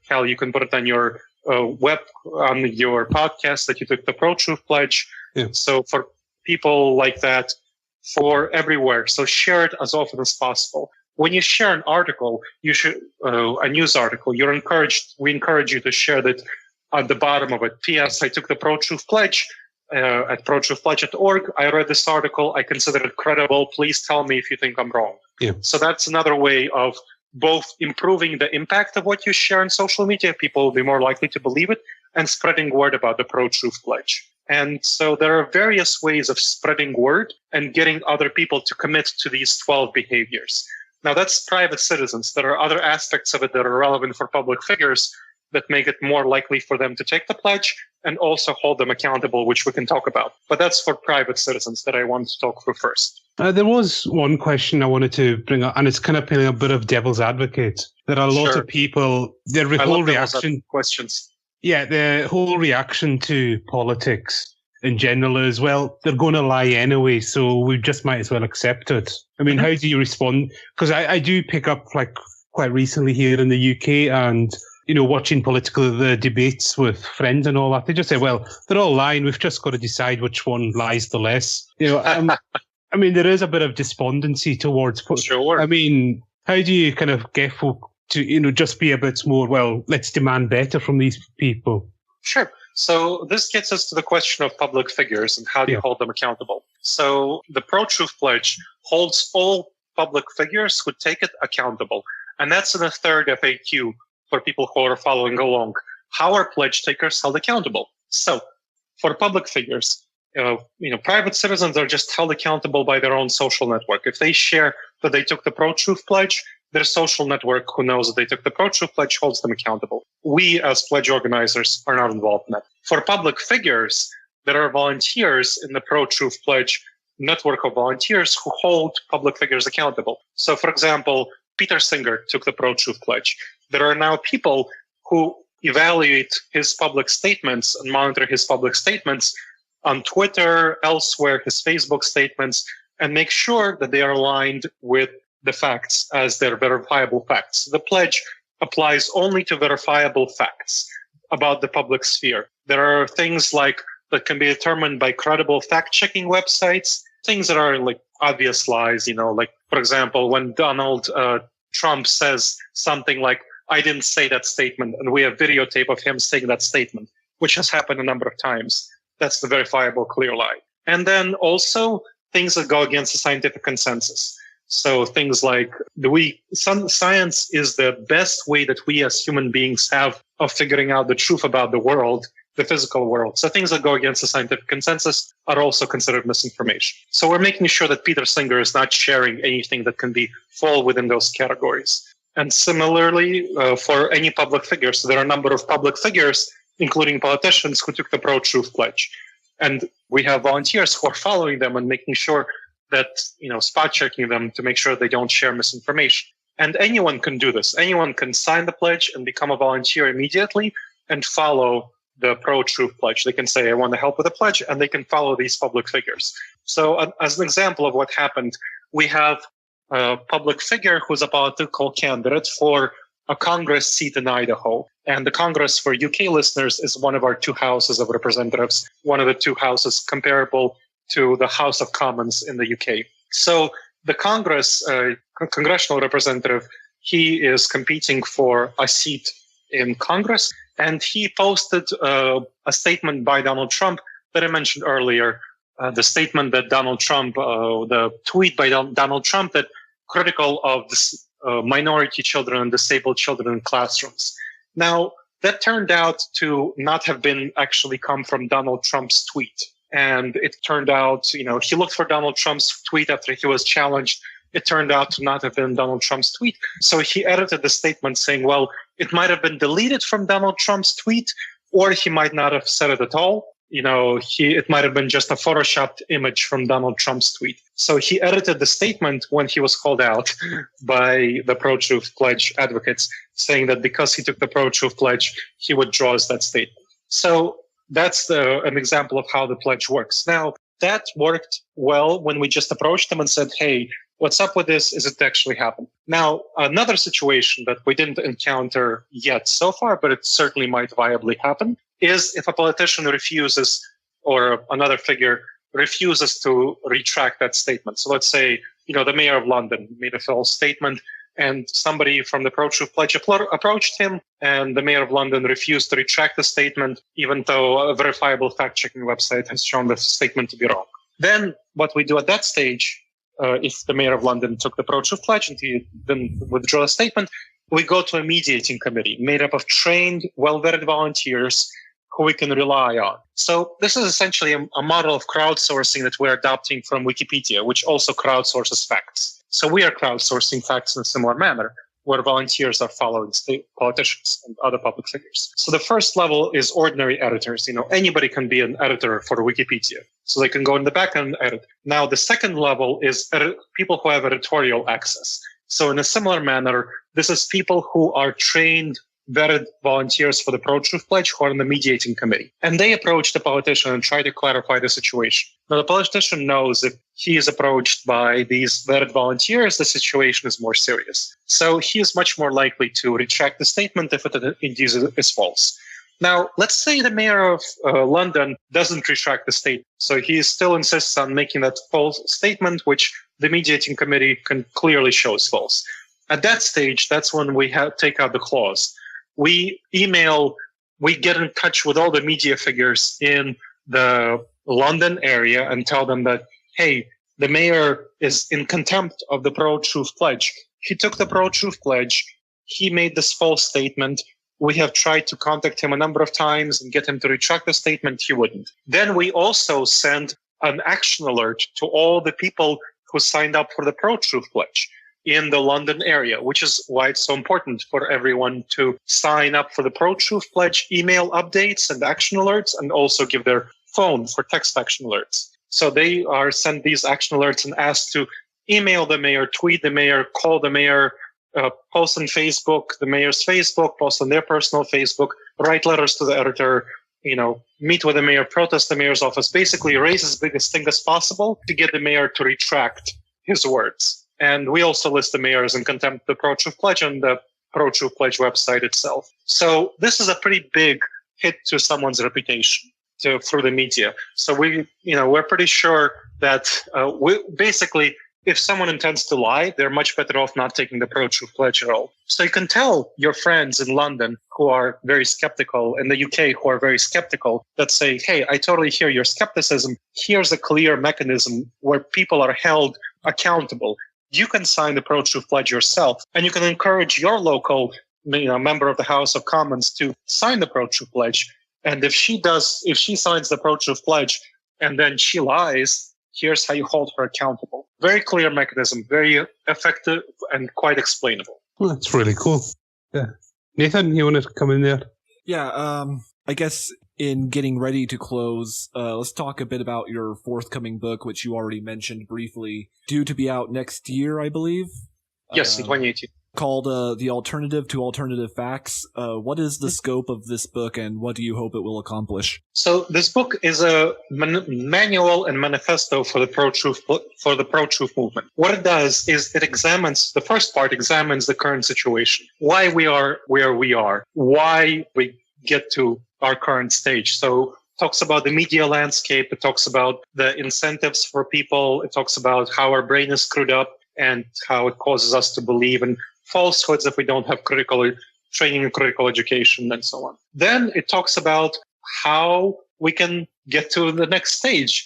Cal. You can put it on your on your podcast that you took the pro-truth pledge. Yeah. So for people like that, for everywhere. So share it as often as possible. When you share an article, you should a news article. We encourage you to share that at the bottom of it. P.S. I took the pro-truth pledge. At protruthpledge.org. I read this article. I consider it credible. Please tell me if you think I'm wrong. Yeah. So that's another way of both improving the impact of what you share on social media. People will be more likely to believe it, and spreading word about the pro-truth pledge. And so there are various ways of spreading word and getting other people to commit to these 12 behaviors. Now that's private citizens. There are other aspects of it that are relevant for public figures that make it more likely for them to take the pledge and also hold them accountable, which we can talk about. But that's for private citizens that I want to talk through first. There was one question I wanted to bring up, and it's kind of playing a bit of devil's advocate. There are a lot of people, their whole reaction... questions. Yeah, the whole reaction to politics in general is, well, they're going to lie anyway, so we just might as well accept it. I mean, how do you respond? Because I do pick up, quite recently here in the UK, and watching the debates with friends and all that, they just say, well, they're all lying. We've just got to decide which one lies the less. I mean, there is a bit of despondency towards... Sure. I mean, how do you kind of get folk to, just be a bit more, well, let's demand better from these people? Sure. So this gets us to the question of public figures and how do you hold them accountable. So the pro-truth pledge holds all public figures who take it accountable. And that's in the third FAQ for people who are following along. How are pledge takers held accountable? So for public figures, private citizens are just held accountable by their own social network. If they share that they took the pro-truth pledge, their social network who knows that they took the pro-truth pledge holds them accountable. We as pledge organizers are not involved in that. For public figures, there are volunteers in the pro-truth pledge network of volunteers who hold public figures accountable. So for example, Peter Singer took the pro-truth pledge. There are now people who evaluate his public statements and monitor his public statements on Twitter, elsewhere, his Facebook statements, and make sure that they are aligned with the facts as their verifiable facts. The pledge applies only to verifiable facts about the public sphere. There are things that can be determined by credible fact-checking websites, things that are obvious lies, for example, when Donald Trump says something like, I didn't say that statement, and we have videotape of him saying that statement, which has happened a number of times. That's the verifiable clear lie. And then also things that go against the scientific consensus. So things like science is the best way that we as human beings have of figuring out the truth about the world, the physical world. So things that go against the scientific consensus are also considered misinformation. So we're making sure that Peter Singer is not sharing anything that can fall within those categories. And similarly, for any public figure, so there are a number of public figures, including politicians, who took the pro-truth pledge. And we have volunteers who are following them and making sure that, spot checking them to make sure they don't share misinformation. And anyone can do this. Anyone can sign the pledge and become a volunteer immediately and follow the pro-truth pledge. They can say, I want to help with the pledge, and they can follow these public figures. So as an example of what happened, we have a public figure who's a political candidate for a Congress seat in Idaho. And the Congress, for UK listeners, is one of our two houses of representatives, one of the two houses comparable to the House of Commons in the UK. So the Congress, congressional representative, he is competing for a seat in Congress, and he posted a statement by Donald Trump that I mentioned earlier, the statement that Donald Trump, the tweet by Donald Trump that critical of this, minority children and disabled children in classrooms. Now, that turned out to not have been actually come from Donald Trump's tweet. And it turned out, he looked for Donald Trump's tweet after he was challenged. It turned out to not have been Donald Trump's tweet. So he edited the statement saying, well, it might have been deleted from Donald Trump's tweet, or he might not have said it at all. It might have been just a photoshopped image from Donald Trump's tweet. So he edited the statement when he was called out by the pro-truth pledge advocates, saying that because he took the pro-truth pledge, he withdraws that statement. So that's an example of how the pledge works. Now, that worked well when we just approached them and said, hey, what's up with this? Is it actually happened? Now, another situation that we didn't encounter yet so far, but it certainly might viably happen, is if a politician refuses, or another figure refuses to retract that statement. So let's say, the mayor of London made a false statement, and somebody from the pro-truth pledge approached him, and the mayor of London refused to retract the statement, even though a verifiable fact-checking website has shown the statement to be wrong. Then what we do at that stage, if the mayor of London took the pro-truth pledge and he didn't withdraw a statement, we go to a mediating committee made up of trained, well-vetted volunteers who we can rely on. So this is essentially a model of crowdsourcing that we're adopting from Wikipedia, which also crowdsources facts. So we are crowdsourcing facts in a similar manner, where volunteers are following state politicians and other public figures. So the first level is ordinary editors. Anybody can be an editor for Wikipedia. So they can go in the back and edit. Now, the second level is people who have editorial access. So in a similar manner, this is people who are trained, vetted volunteers for the pro-truth pledge who are in the mediating committee. And they approach the politician and try to clarify the situation. Now, the politician knows if he is approached by these vetted volunteers, the situation is more serious. So he is much more likely to retract the statement if it indeed is false. Now, let's say the mayor of London doesn't retract the statement. So he still insists on making that false statement, which the mediating committee can clearly show is false. At that stage, that's when we take out the clause. We get in touch with all the media figures in the London area and tell them that, hey, the mayor is in contempt of the pro-truth pledge. He took the pro-truth pledge. He made this false statement. We have tried to contact him a number of times and get him to retract the statement. He wouldn't. Then we also send an action alert to all the people who signed up for the pro-truth pledge in the London area, which is why it's so important for everyone to sign up for the pro-truth pledge email updates and action alerts, and also give their phone for text action alerts. So they are sent these action alerts and asked to email the mayor, tweet the mayor, call the mayor, post on Facebook, the mayor's Facebook, post on their personal Facebook, write letters to the editor, meet with the mayor, protest the mayor's office, basically raise as big a stink as possible to get the mayor to retract his words. And we also list the mayors in contempt of the pro-truth pledge on the pro-truth pledge website itself. So this is a pretty big hit to someone's reputation through the media. So we're pretty sure that basically, if someone intends to lie, they're much better off not taking the pro-truth pledge at all. So you can tell your friends in London who are very skeptical, in the UK who are very skeptical, that say, hey, I totally hear your skepticism. Here's a clear mechanism where people are held accountable. You can sign the pro-truth pledge yourself, and you can encourage your local member of the House of Commons to sign the pro-truth pledge. And if she signs the pro-truth pledge and then she lies, here's how you hold her accountable. Very clear mechanism, very effective, and quite explainable. Well, that's really cool. Yeah. Nathan, you want to come in there? Yeah, I guess in getting ready to close, let's talk a bit about your forthcoming book, which you already mentioned briefly. Due to be out next year, I believe? Yes, in 2018. called The Alternative to Alternative Facts. What is the scope of this book, and what do you hope it will accomplish? So this book is a manual and manifesto for the pro-truth movement. What it does is it examines, the first part examines the current situation, why we are where we are, why we get to our current stage. So it talks about the media landscape, it talks about the incentives for people, it talks about how our brain is screwed up and how it causes us to believe in falsehoods if we don't have critical training and critical education and so on. Then it talks about how we can get to the next stage,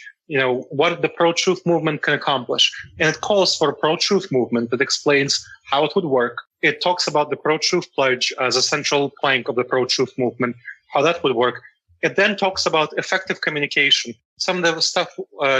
what the pro-truth movement can accomplish. And it calls for a pro-truth movement that explains how it would work. It talks about the pro-truth pledge as a central plank of the pro-truth movement, how that would work. It then talks about effective communication. Some of the stuff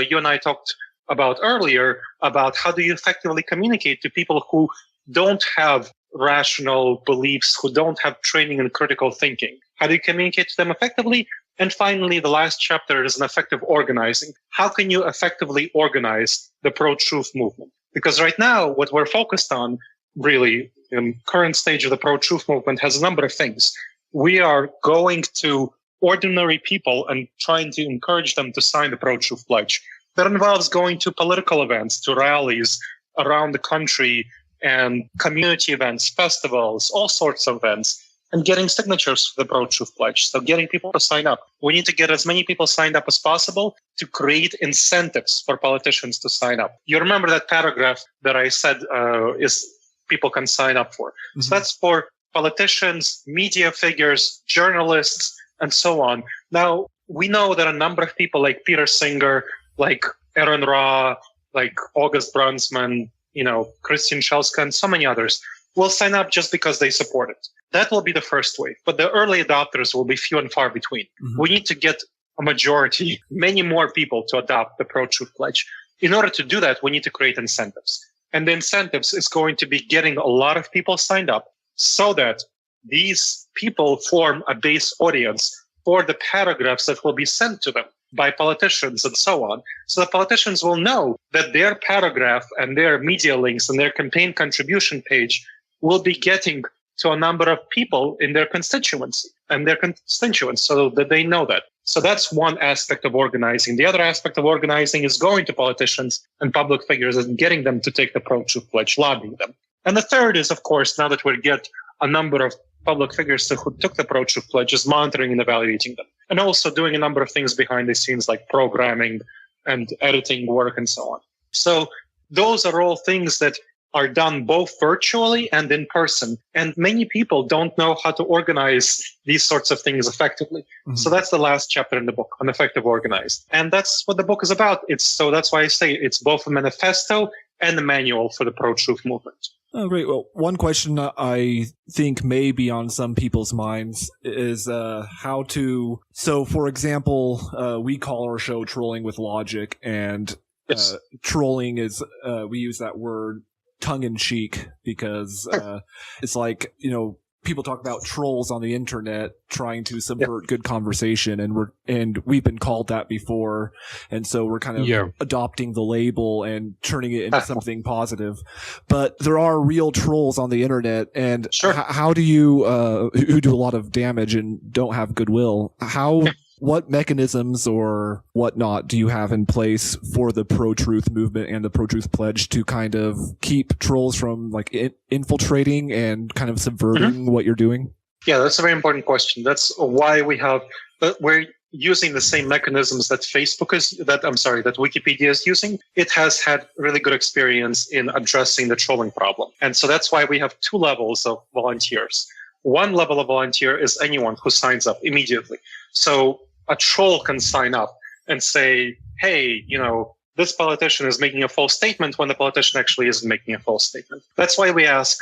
you and I talked about earlier, about how do you effectively communicate to people who don't have rational beliefs, who don't have training in critical thinking. How do you communicate to them effectively? And finally, the last chapter is an effective organizing. How can you effectively organize the pro-truth movement? Because right now, what we're focused on, really, in current stage of the pro-truth movement, has a number of things. We are going to ordinary people and trying to encourage them to sign the pro-truth pledge. That involves going to political events, to rallies around the country, and community events, festivals, all sorts of events, and getting signatures for the pro-truth pledge. So getting people to sign up. We need to get as many people signed up as possible to create incentives for politicians to sign up. You remember that paragraph that I said is people can sign up for. Mm-hmm. So that's for politicians, media figures, journalists, and so on. Now, we know that a number of people like Peter Singer, like Aaron Ra, like August Brunsman, Christian Schelska, and so many others will sign up just because they support it. That will be the first wave. But the early adopters will be few and far between. Mm-hmm. We need to get a majority, many more people to adopt the pro-truth pledge. In order to do that, we need to create incentives. And the incentives is going to be getting a lot of people signed up so that these people form a base audience for the paragraphs that will be sent to them by politicians and so on. So the politicians will know that their paragraph and their media links and their campaign contribution page will be getting to a number of people in their constituency and their constituents so that they know that. So that's one aspect of organizing. The other aspect of organizing is going to politicians and public figures and getting them to take the pro-truth pledge, lobbying them. And the third is, of course, now that we get a number of public figures who took the pro-truth pledge, is monitoring and evaluating them. And also doing a number of things behind the scenes like programming and editing work and so on. So those are all things that are done both virtually and in person. And many people don't know how to organize these sorts of things effectively. Mm-hmm. So that's the last chapter in the book on effective organized. And that's what the book is about. So that's why I say it's both a manifesto and a manual for the pro-truth movement. Oh, great. Well, one question I think may be on some people's minds is how to... So, for example, we call our show Trolling with Logic, and yes. Trolling is, we use that word tongue-in-cheek because it's like, people talk about trolls on the internet trying to subvert good conversation, and we've been called that before, and so we're kind of adopting the label and turning it into something positive. But there are real trolls on the internet, and how do you who do a lot of damage and don't have goodwill? What mechanisms or whatnot do you have in place for the pro-truth movement and the pro-truth pledge to kind of keep trolls from infiltrating and kind of subverting what you're doing? Yeah, that's a very important question. That's why we're using the same mechanisms that that Wikipedia is using. It has had really good experience in addressing the trolling problem. And so that's why we have two levels of volunteers. One level of volunteer is anyone who signs up immediately. So a troll can sign up and say, hey, this politician is making a false statement when the politician actually isn't making a false statement. That's why we ask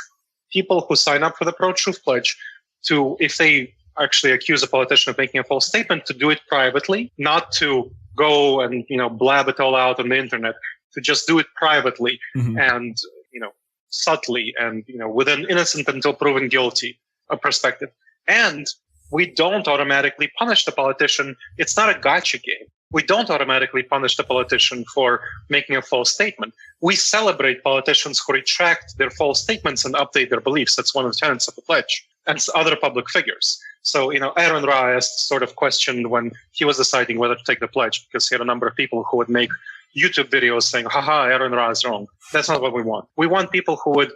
people who sign up for the pro-truth pledge to, if they actually accuse a politician of making a false statement, to do it privately, not to go and, blab it all out on the internet, to just do it privately and, subtly and, with an innocent until proven guilty perspective. And we don't automatically punish the politician. It's not a gotcha game. We don't automatically punish the politician for making a false statement. We celebrate politicians who retract their false statements and update their beliefs. That's one of the tenets of the pledge. And other public figures. So, Aaron Ra asked sort of questioned when he was deciding whether to take the pledge, because he had a number of people who would make YouTube videos saying, haha, Aaron Ra is wrong. That's not what we want. We want people who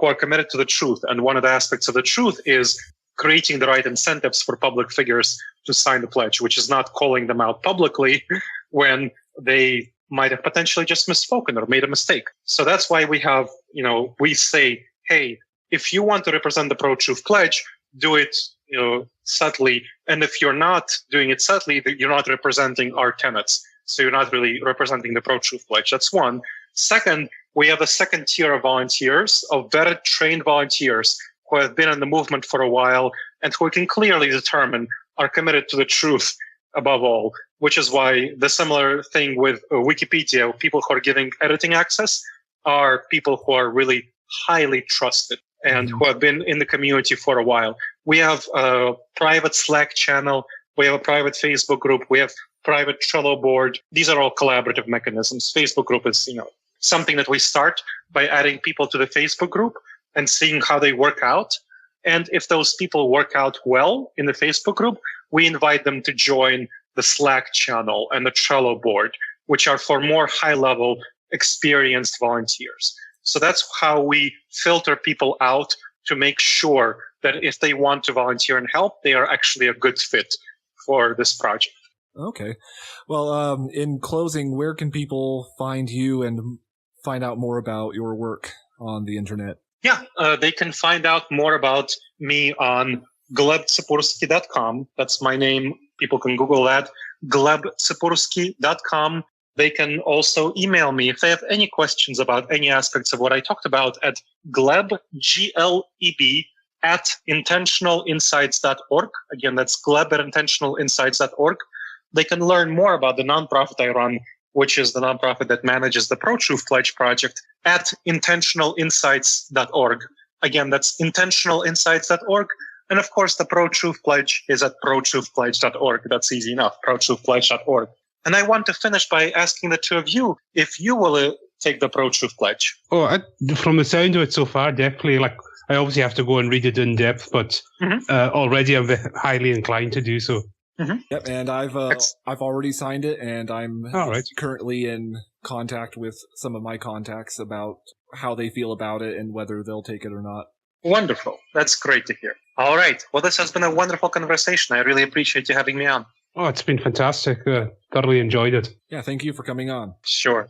are committed to the truth. And one of the aspects of the truth is creating the right incentives for public figures to sign the pledge, which is not calling them out publicly when they might have potentially just misspoken or made a mistake. So that's why we have, we say, hey, if you want to represent the pro-truth pledge, do it, subtly. And if you're not doing it subtly, you're not representing our tenets. So you're not really representing the pro-truth pledge. That's one. Second, we have a second tier of volunteers, of very trained volunteers who have been in the movement for a while and who can clearly determine are committed to the truth above all, which is why the similar thing with Wikipedia, people who are giving editing access are people who are really highly trusted and who have been in the community for a while. We have a private Slack channel. We have a private Facebook group. We have private Trello board. These are all collaborative mechanisms. Facebook group is, something that we start by adding people to the Facebook group and seeing how they work out. And if those people work out well in the Facebook group, we invite them to join the Slack channel and the Trello board, which are for more high-level, experienced volunteers. So that's how we filter people out to make sure that if they want to volunteer and help, they are actually a good fit for this project. Okay. Well, in closing, where can people find you and find out more about your work on the internet? Yeah, they can find out more about me on glebtsipursky.com. That's my name. People can Google that. glebtsipursky.com. They can also email me if they have any questions about any aspects of what I talked about at gleb, Gleb, at intentionalinsights.org. Again, that's gleb at intentionalinsights.org. They can learn more about the nonprofit I run, which is the nonprofit that manages the Pro-Truth Pledge project, at intentionalinsights.org. Again, that's intentionalinsights.org. And of course, the Pro-Truth Pledge is at protruthpledge.org. That's easy enough, protruthpledge.org. And I want to finish by asking the two of you if you will take the Pro-Truth Pledge. From the sound of it so far, definitely. I obviously have to go and read it in depth, but already I'm highly inclined to do so. Mm-hmm. Yep, and I've already signed it, and I'm currently in contact with some of my contacts about how they feel about it and whether they'll take it or not. Wonderful. That's great to hear. All right. Well, this has been a wonderful conversation. I really appreciate you having me on. Oh, it's been fantastic. Thoroughly enjoyed it. Yeah, thank you for coming on. Sure.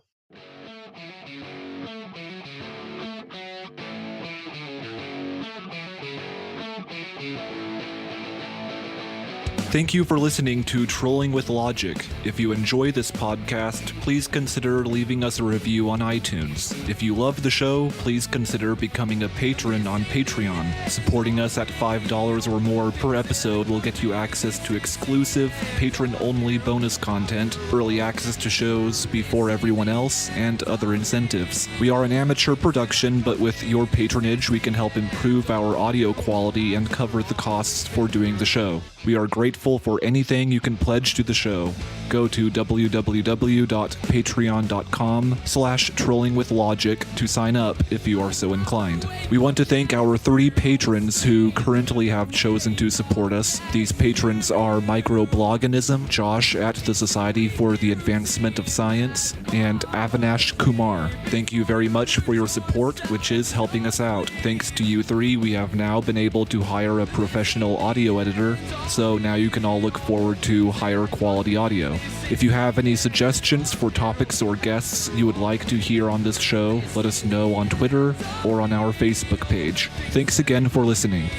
Thank you for listening to Trolling with Logic. If you enjoy this podcast, please consider leaving us a review on iTunes. If you love the show, please consider becoming a patron on Patreon. Supporting us at $5 or more per episode will get you access to exclusive, patron-only bonus content, early access to shows before everyone else, and other incentives. We are an amateur production, but with your patronage, we can help improve our audio quality and cover the costs for doing the show. We are grateful for anything you can pledge to the show. Go to www.patreon.com/trollingwithlogic to sign up if you are so inclined. We want to thank our 3 patrons who currently have chosen to support us. These patrons are Microbloganism, Josh at the Society for the Advancement of Science, and Avinash Kumar. Thank you very much for your support, which is helping us out. Thanks to you 3, we have now been able to hire a professional audio editor, so now you can all look forward to higher quality audio. If you have any suggestions for topics or guests you would like to hear on this show, let us know on Twitter or on our Facebook page. Thanks again for listening.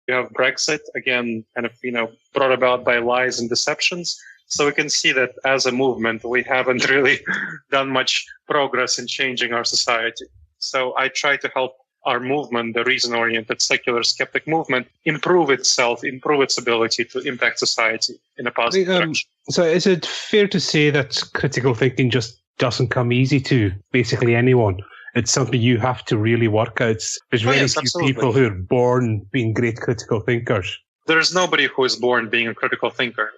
You have Brexit, again, kind of, brought about by lies and deceptions. So we can see that as a movement, we haven't really done much progress in changing our society. So I try to help our movement, the reason-oriented secular skeptic movement, improve itself, improve its ability to impact society in a positive direction. So is it fair to say that critical thinking just doesn't come easy to basically anyone? It's something you have to really work at. There's very few people who are born being great critical thinkers. There's nobody who is born being a critical thinker.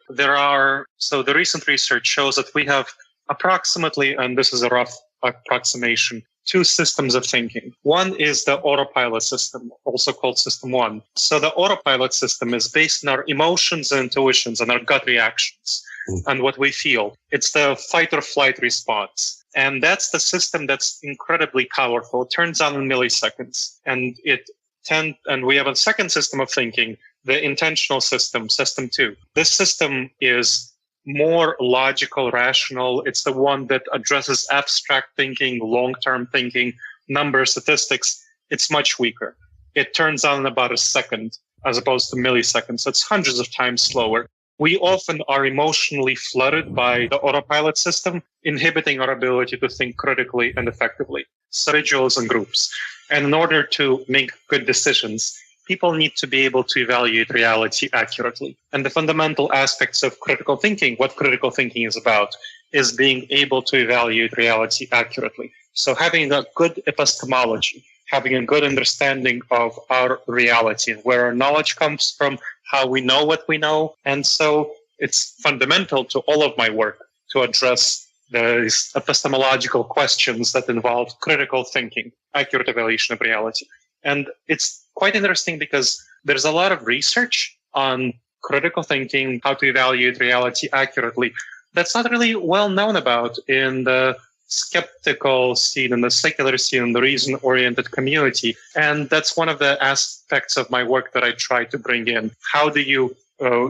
So the recent research shows that we have approximately, and this is a rough approximation, 2 systems of thinking. One is the autopilot system, also called System 1. So the autopilot system is based on our emotions and intuitions and our gut reactions and what we feel. It's the fight or flight response. And that's the system that's incredibly powerful. It turns on in milliseconds. And we have a second system of thinking, the intentional system, System 2. This system is more logical, rational. It's the one that addresses abstract thinking, long-term thinking, numbers, statistics. It's much weaker. It turns on in about a second as opposed to milliseconds. So it's hundreds of times slower. We often are emotionally flooded by the autopilot system, inhibiting our ability to think critically and effectively. So individuals and groups. And in order to make good decisions, people need to be able to evaluate reality accurately. And the fundamental aspects of critical thinking, what critical thinking is about, is being able to evaluate reality accurately. So having a good epistemology, having a good understanding of our reality, where our knowledge comes from, how we know what we know. And so it's fundamental to all of my work to address these epistemological questions that involve critical thinking, accurate evaluation of reality. And it's quite interesting because there's a lot of research on critical thinking, how to evaluate reality accurately, that's not really well known about in the skeptical scene, in the secular scene, in the reason-oriented community. And that's one of the aspects of my work that I try to bring in. How do you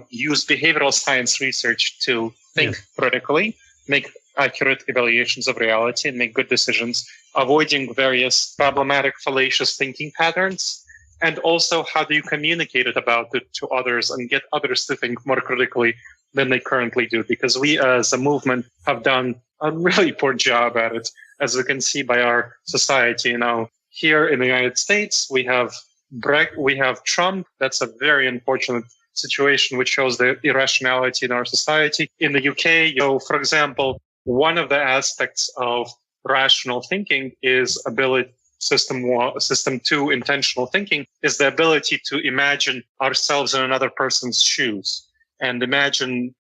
use behavioral science research to think critically, make accurate evaluations of reality, and make good decisions, avoiding various problematic fallacious thinking patterns? And also, how do you communicate about it to others and get others to think more critically than they currently do? Because we as a movement have done a really poor job at it, as we can see by our society. Here in the United States, we have Trump. That's a very unfortunate situation, which shows the irrationality in our society. In the UK, for example, one of the aspects of rational thinking is System 2, intentional thinking, is the ability to imagine ourselves in another person's shoes and imagine,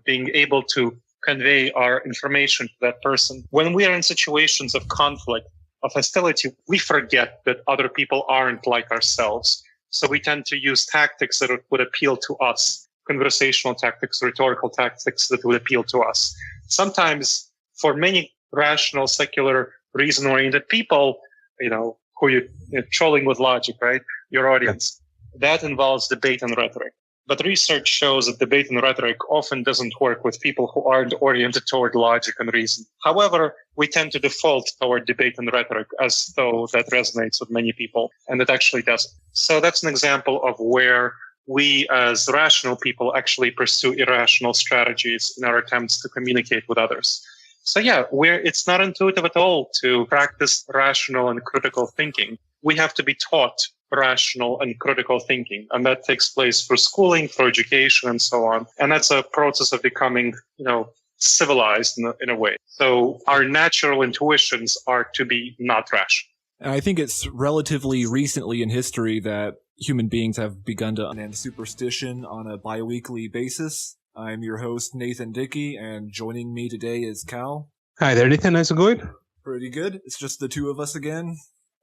being able to convey our information to that person. When we are in situations of conflict, of hostility, we forget that other people aren't like ourselves. So we tend to use tactics that would appeal to us, conversational tactics, rhetorical tactics that would appeal to us. Sometimes for many rational, secular, reason-oriented people, who you're trolling with logic, right? Your audience. That involves debate and rhetoric. But research shows that debate and rhetoric often doesn't work with people who aren't oriented toward logic and reason. However, we tend to default toward debate and rhetoric as though that resonates with many people, and it actually doesn't. So that's an example of where we as rational people actually pursue irrational strategies in our attempts to communicate with others. So it's not intuitive at all to practice rational and critical thinking. We have to be taught rational and critical thinking, and that takes place through schooling, through education, and so on. And that's a process of becoming, civilized in a way. So our natural intuitions are to be not rational. And I think it's relatively recently in history that human beings have begun to end superstition on a bi-weekly basis. I'm your host, Nathan Dickey, and joining me today is Cal. Hi there, Nathan. How's it going? Pretty good. It's just the two of us again.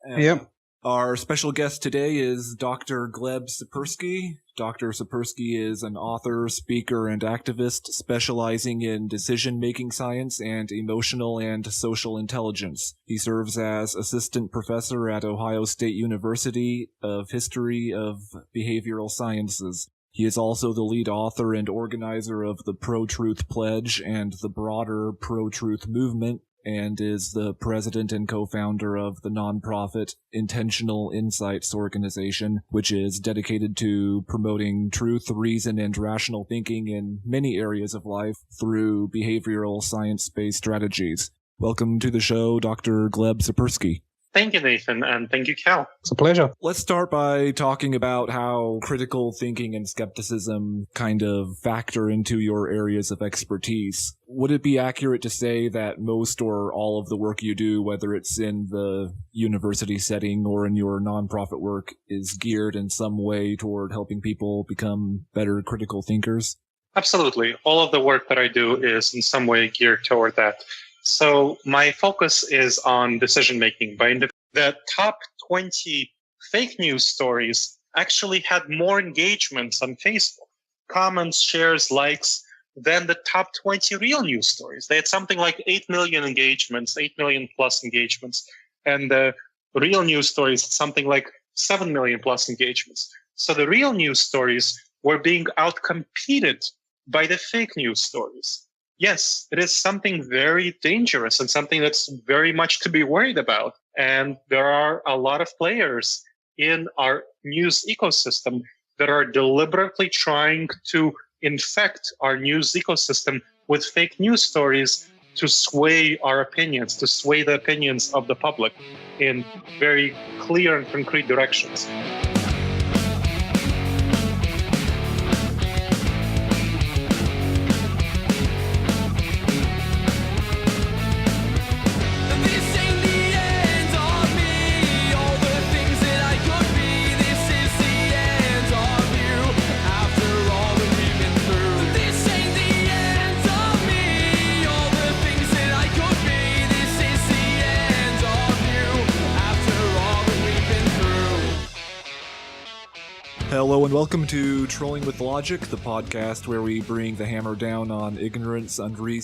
Yep. Our special guest today is Dr. Gleb Tsipursky. Dr. Tsipursky is an author, speaker, and activist specializing in decision-making science and emotional and social intelligence. He serves as assistant professor at Ohio State University of History of Behavioral Sciences. He is also the lead author and organizer of the Pro-Truth Pledge and the broader Pro-Truth movement, and is the president and co-founder of the nonprofit Intentional Insights organization, which is dedicated to promoting truth, reason, and rational thinking in many areas of life through behavioral science-based strategies. Welcome to the show, Dr. Gleb Tsipursky. Thank you, Nathan, and thank you, Cal. It's a pleasure. Let's start by talking about how critical thinking and skepticism kind of factor into your areas of expertise. Would it be accurate to say that most or all of the work you do, whether it's in the university setting or in your nonprofit work, is geared in some way toward helping people become better critical thinkers? Absolutely. All of the work that I do is in some way geared toward that. So my focus is on decision-making. The top 20 fake news stories actually had more engagements on Facebook, comments, shares, likes, than the top 20 real news stories. They had something like 8 million engagements, 8 million plus engagements. And the real news stories, something like 7 million plus engagements. So the real news stories were being outcompeted by the fake news stories. Yes, it is something very dangerous and something that's very much to be worried about. And there are a lot of players in our news ecosystem that are deliberately trying to infect our news ecosystem with fake news stories to sway our opinions, to sway the opinions of the public in very clear and concrete directions. Hello and welcome to Trolling with Logic, the podcast where we bring the hammer down on ignorance, unreason,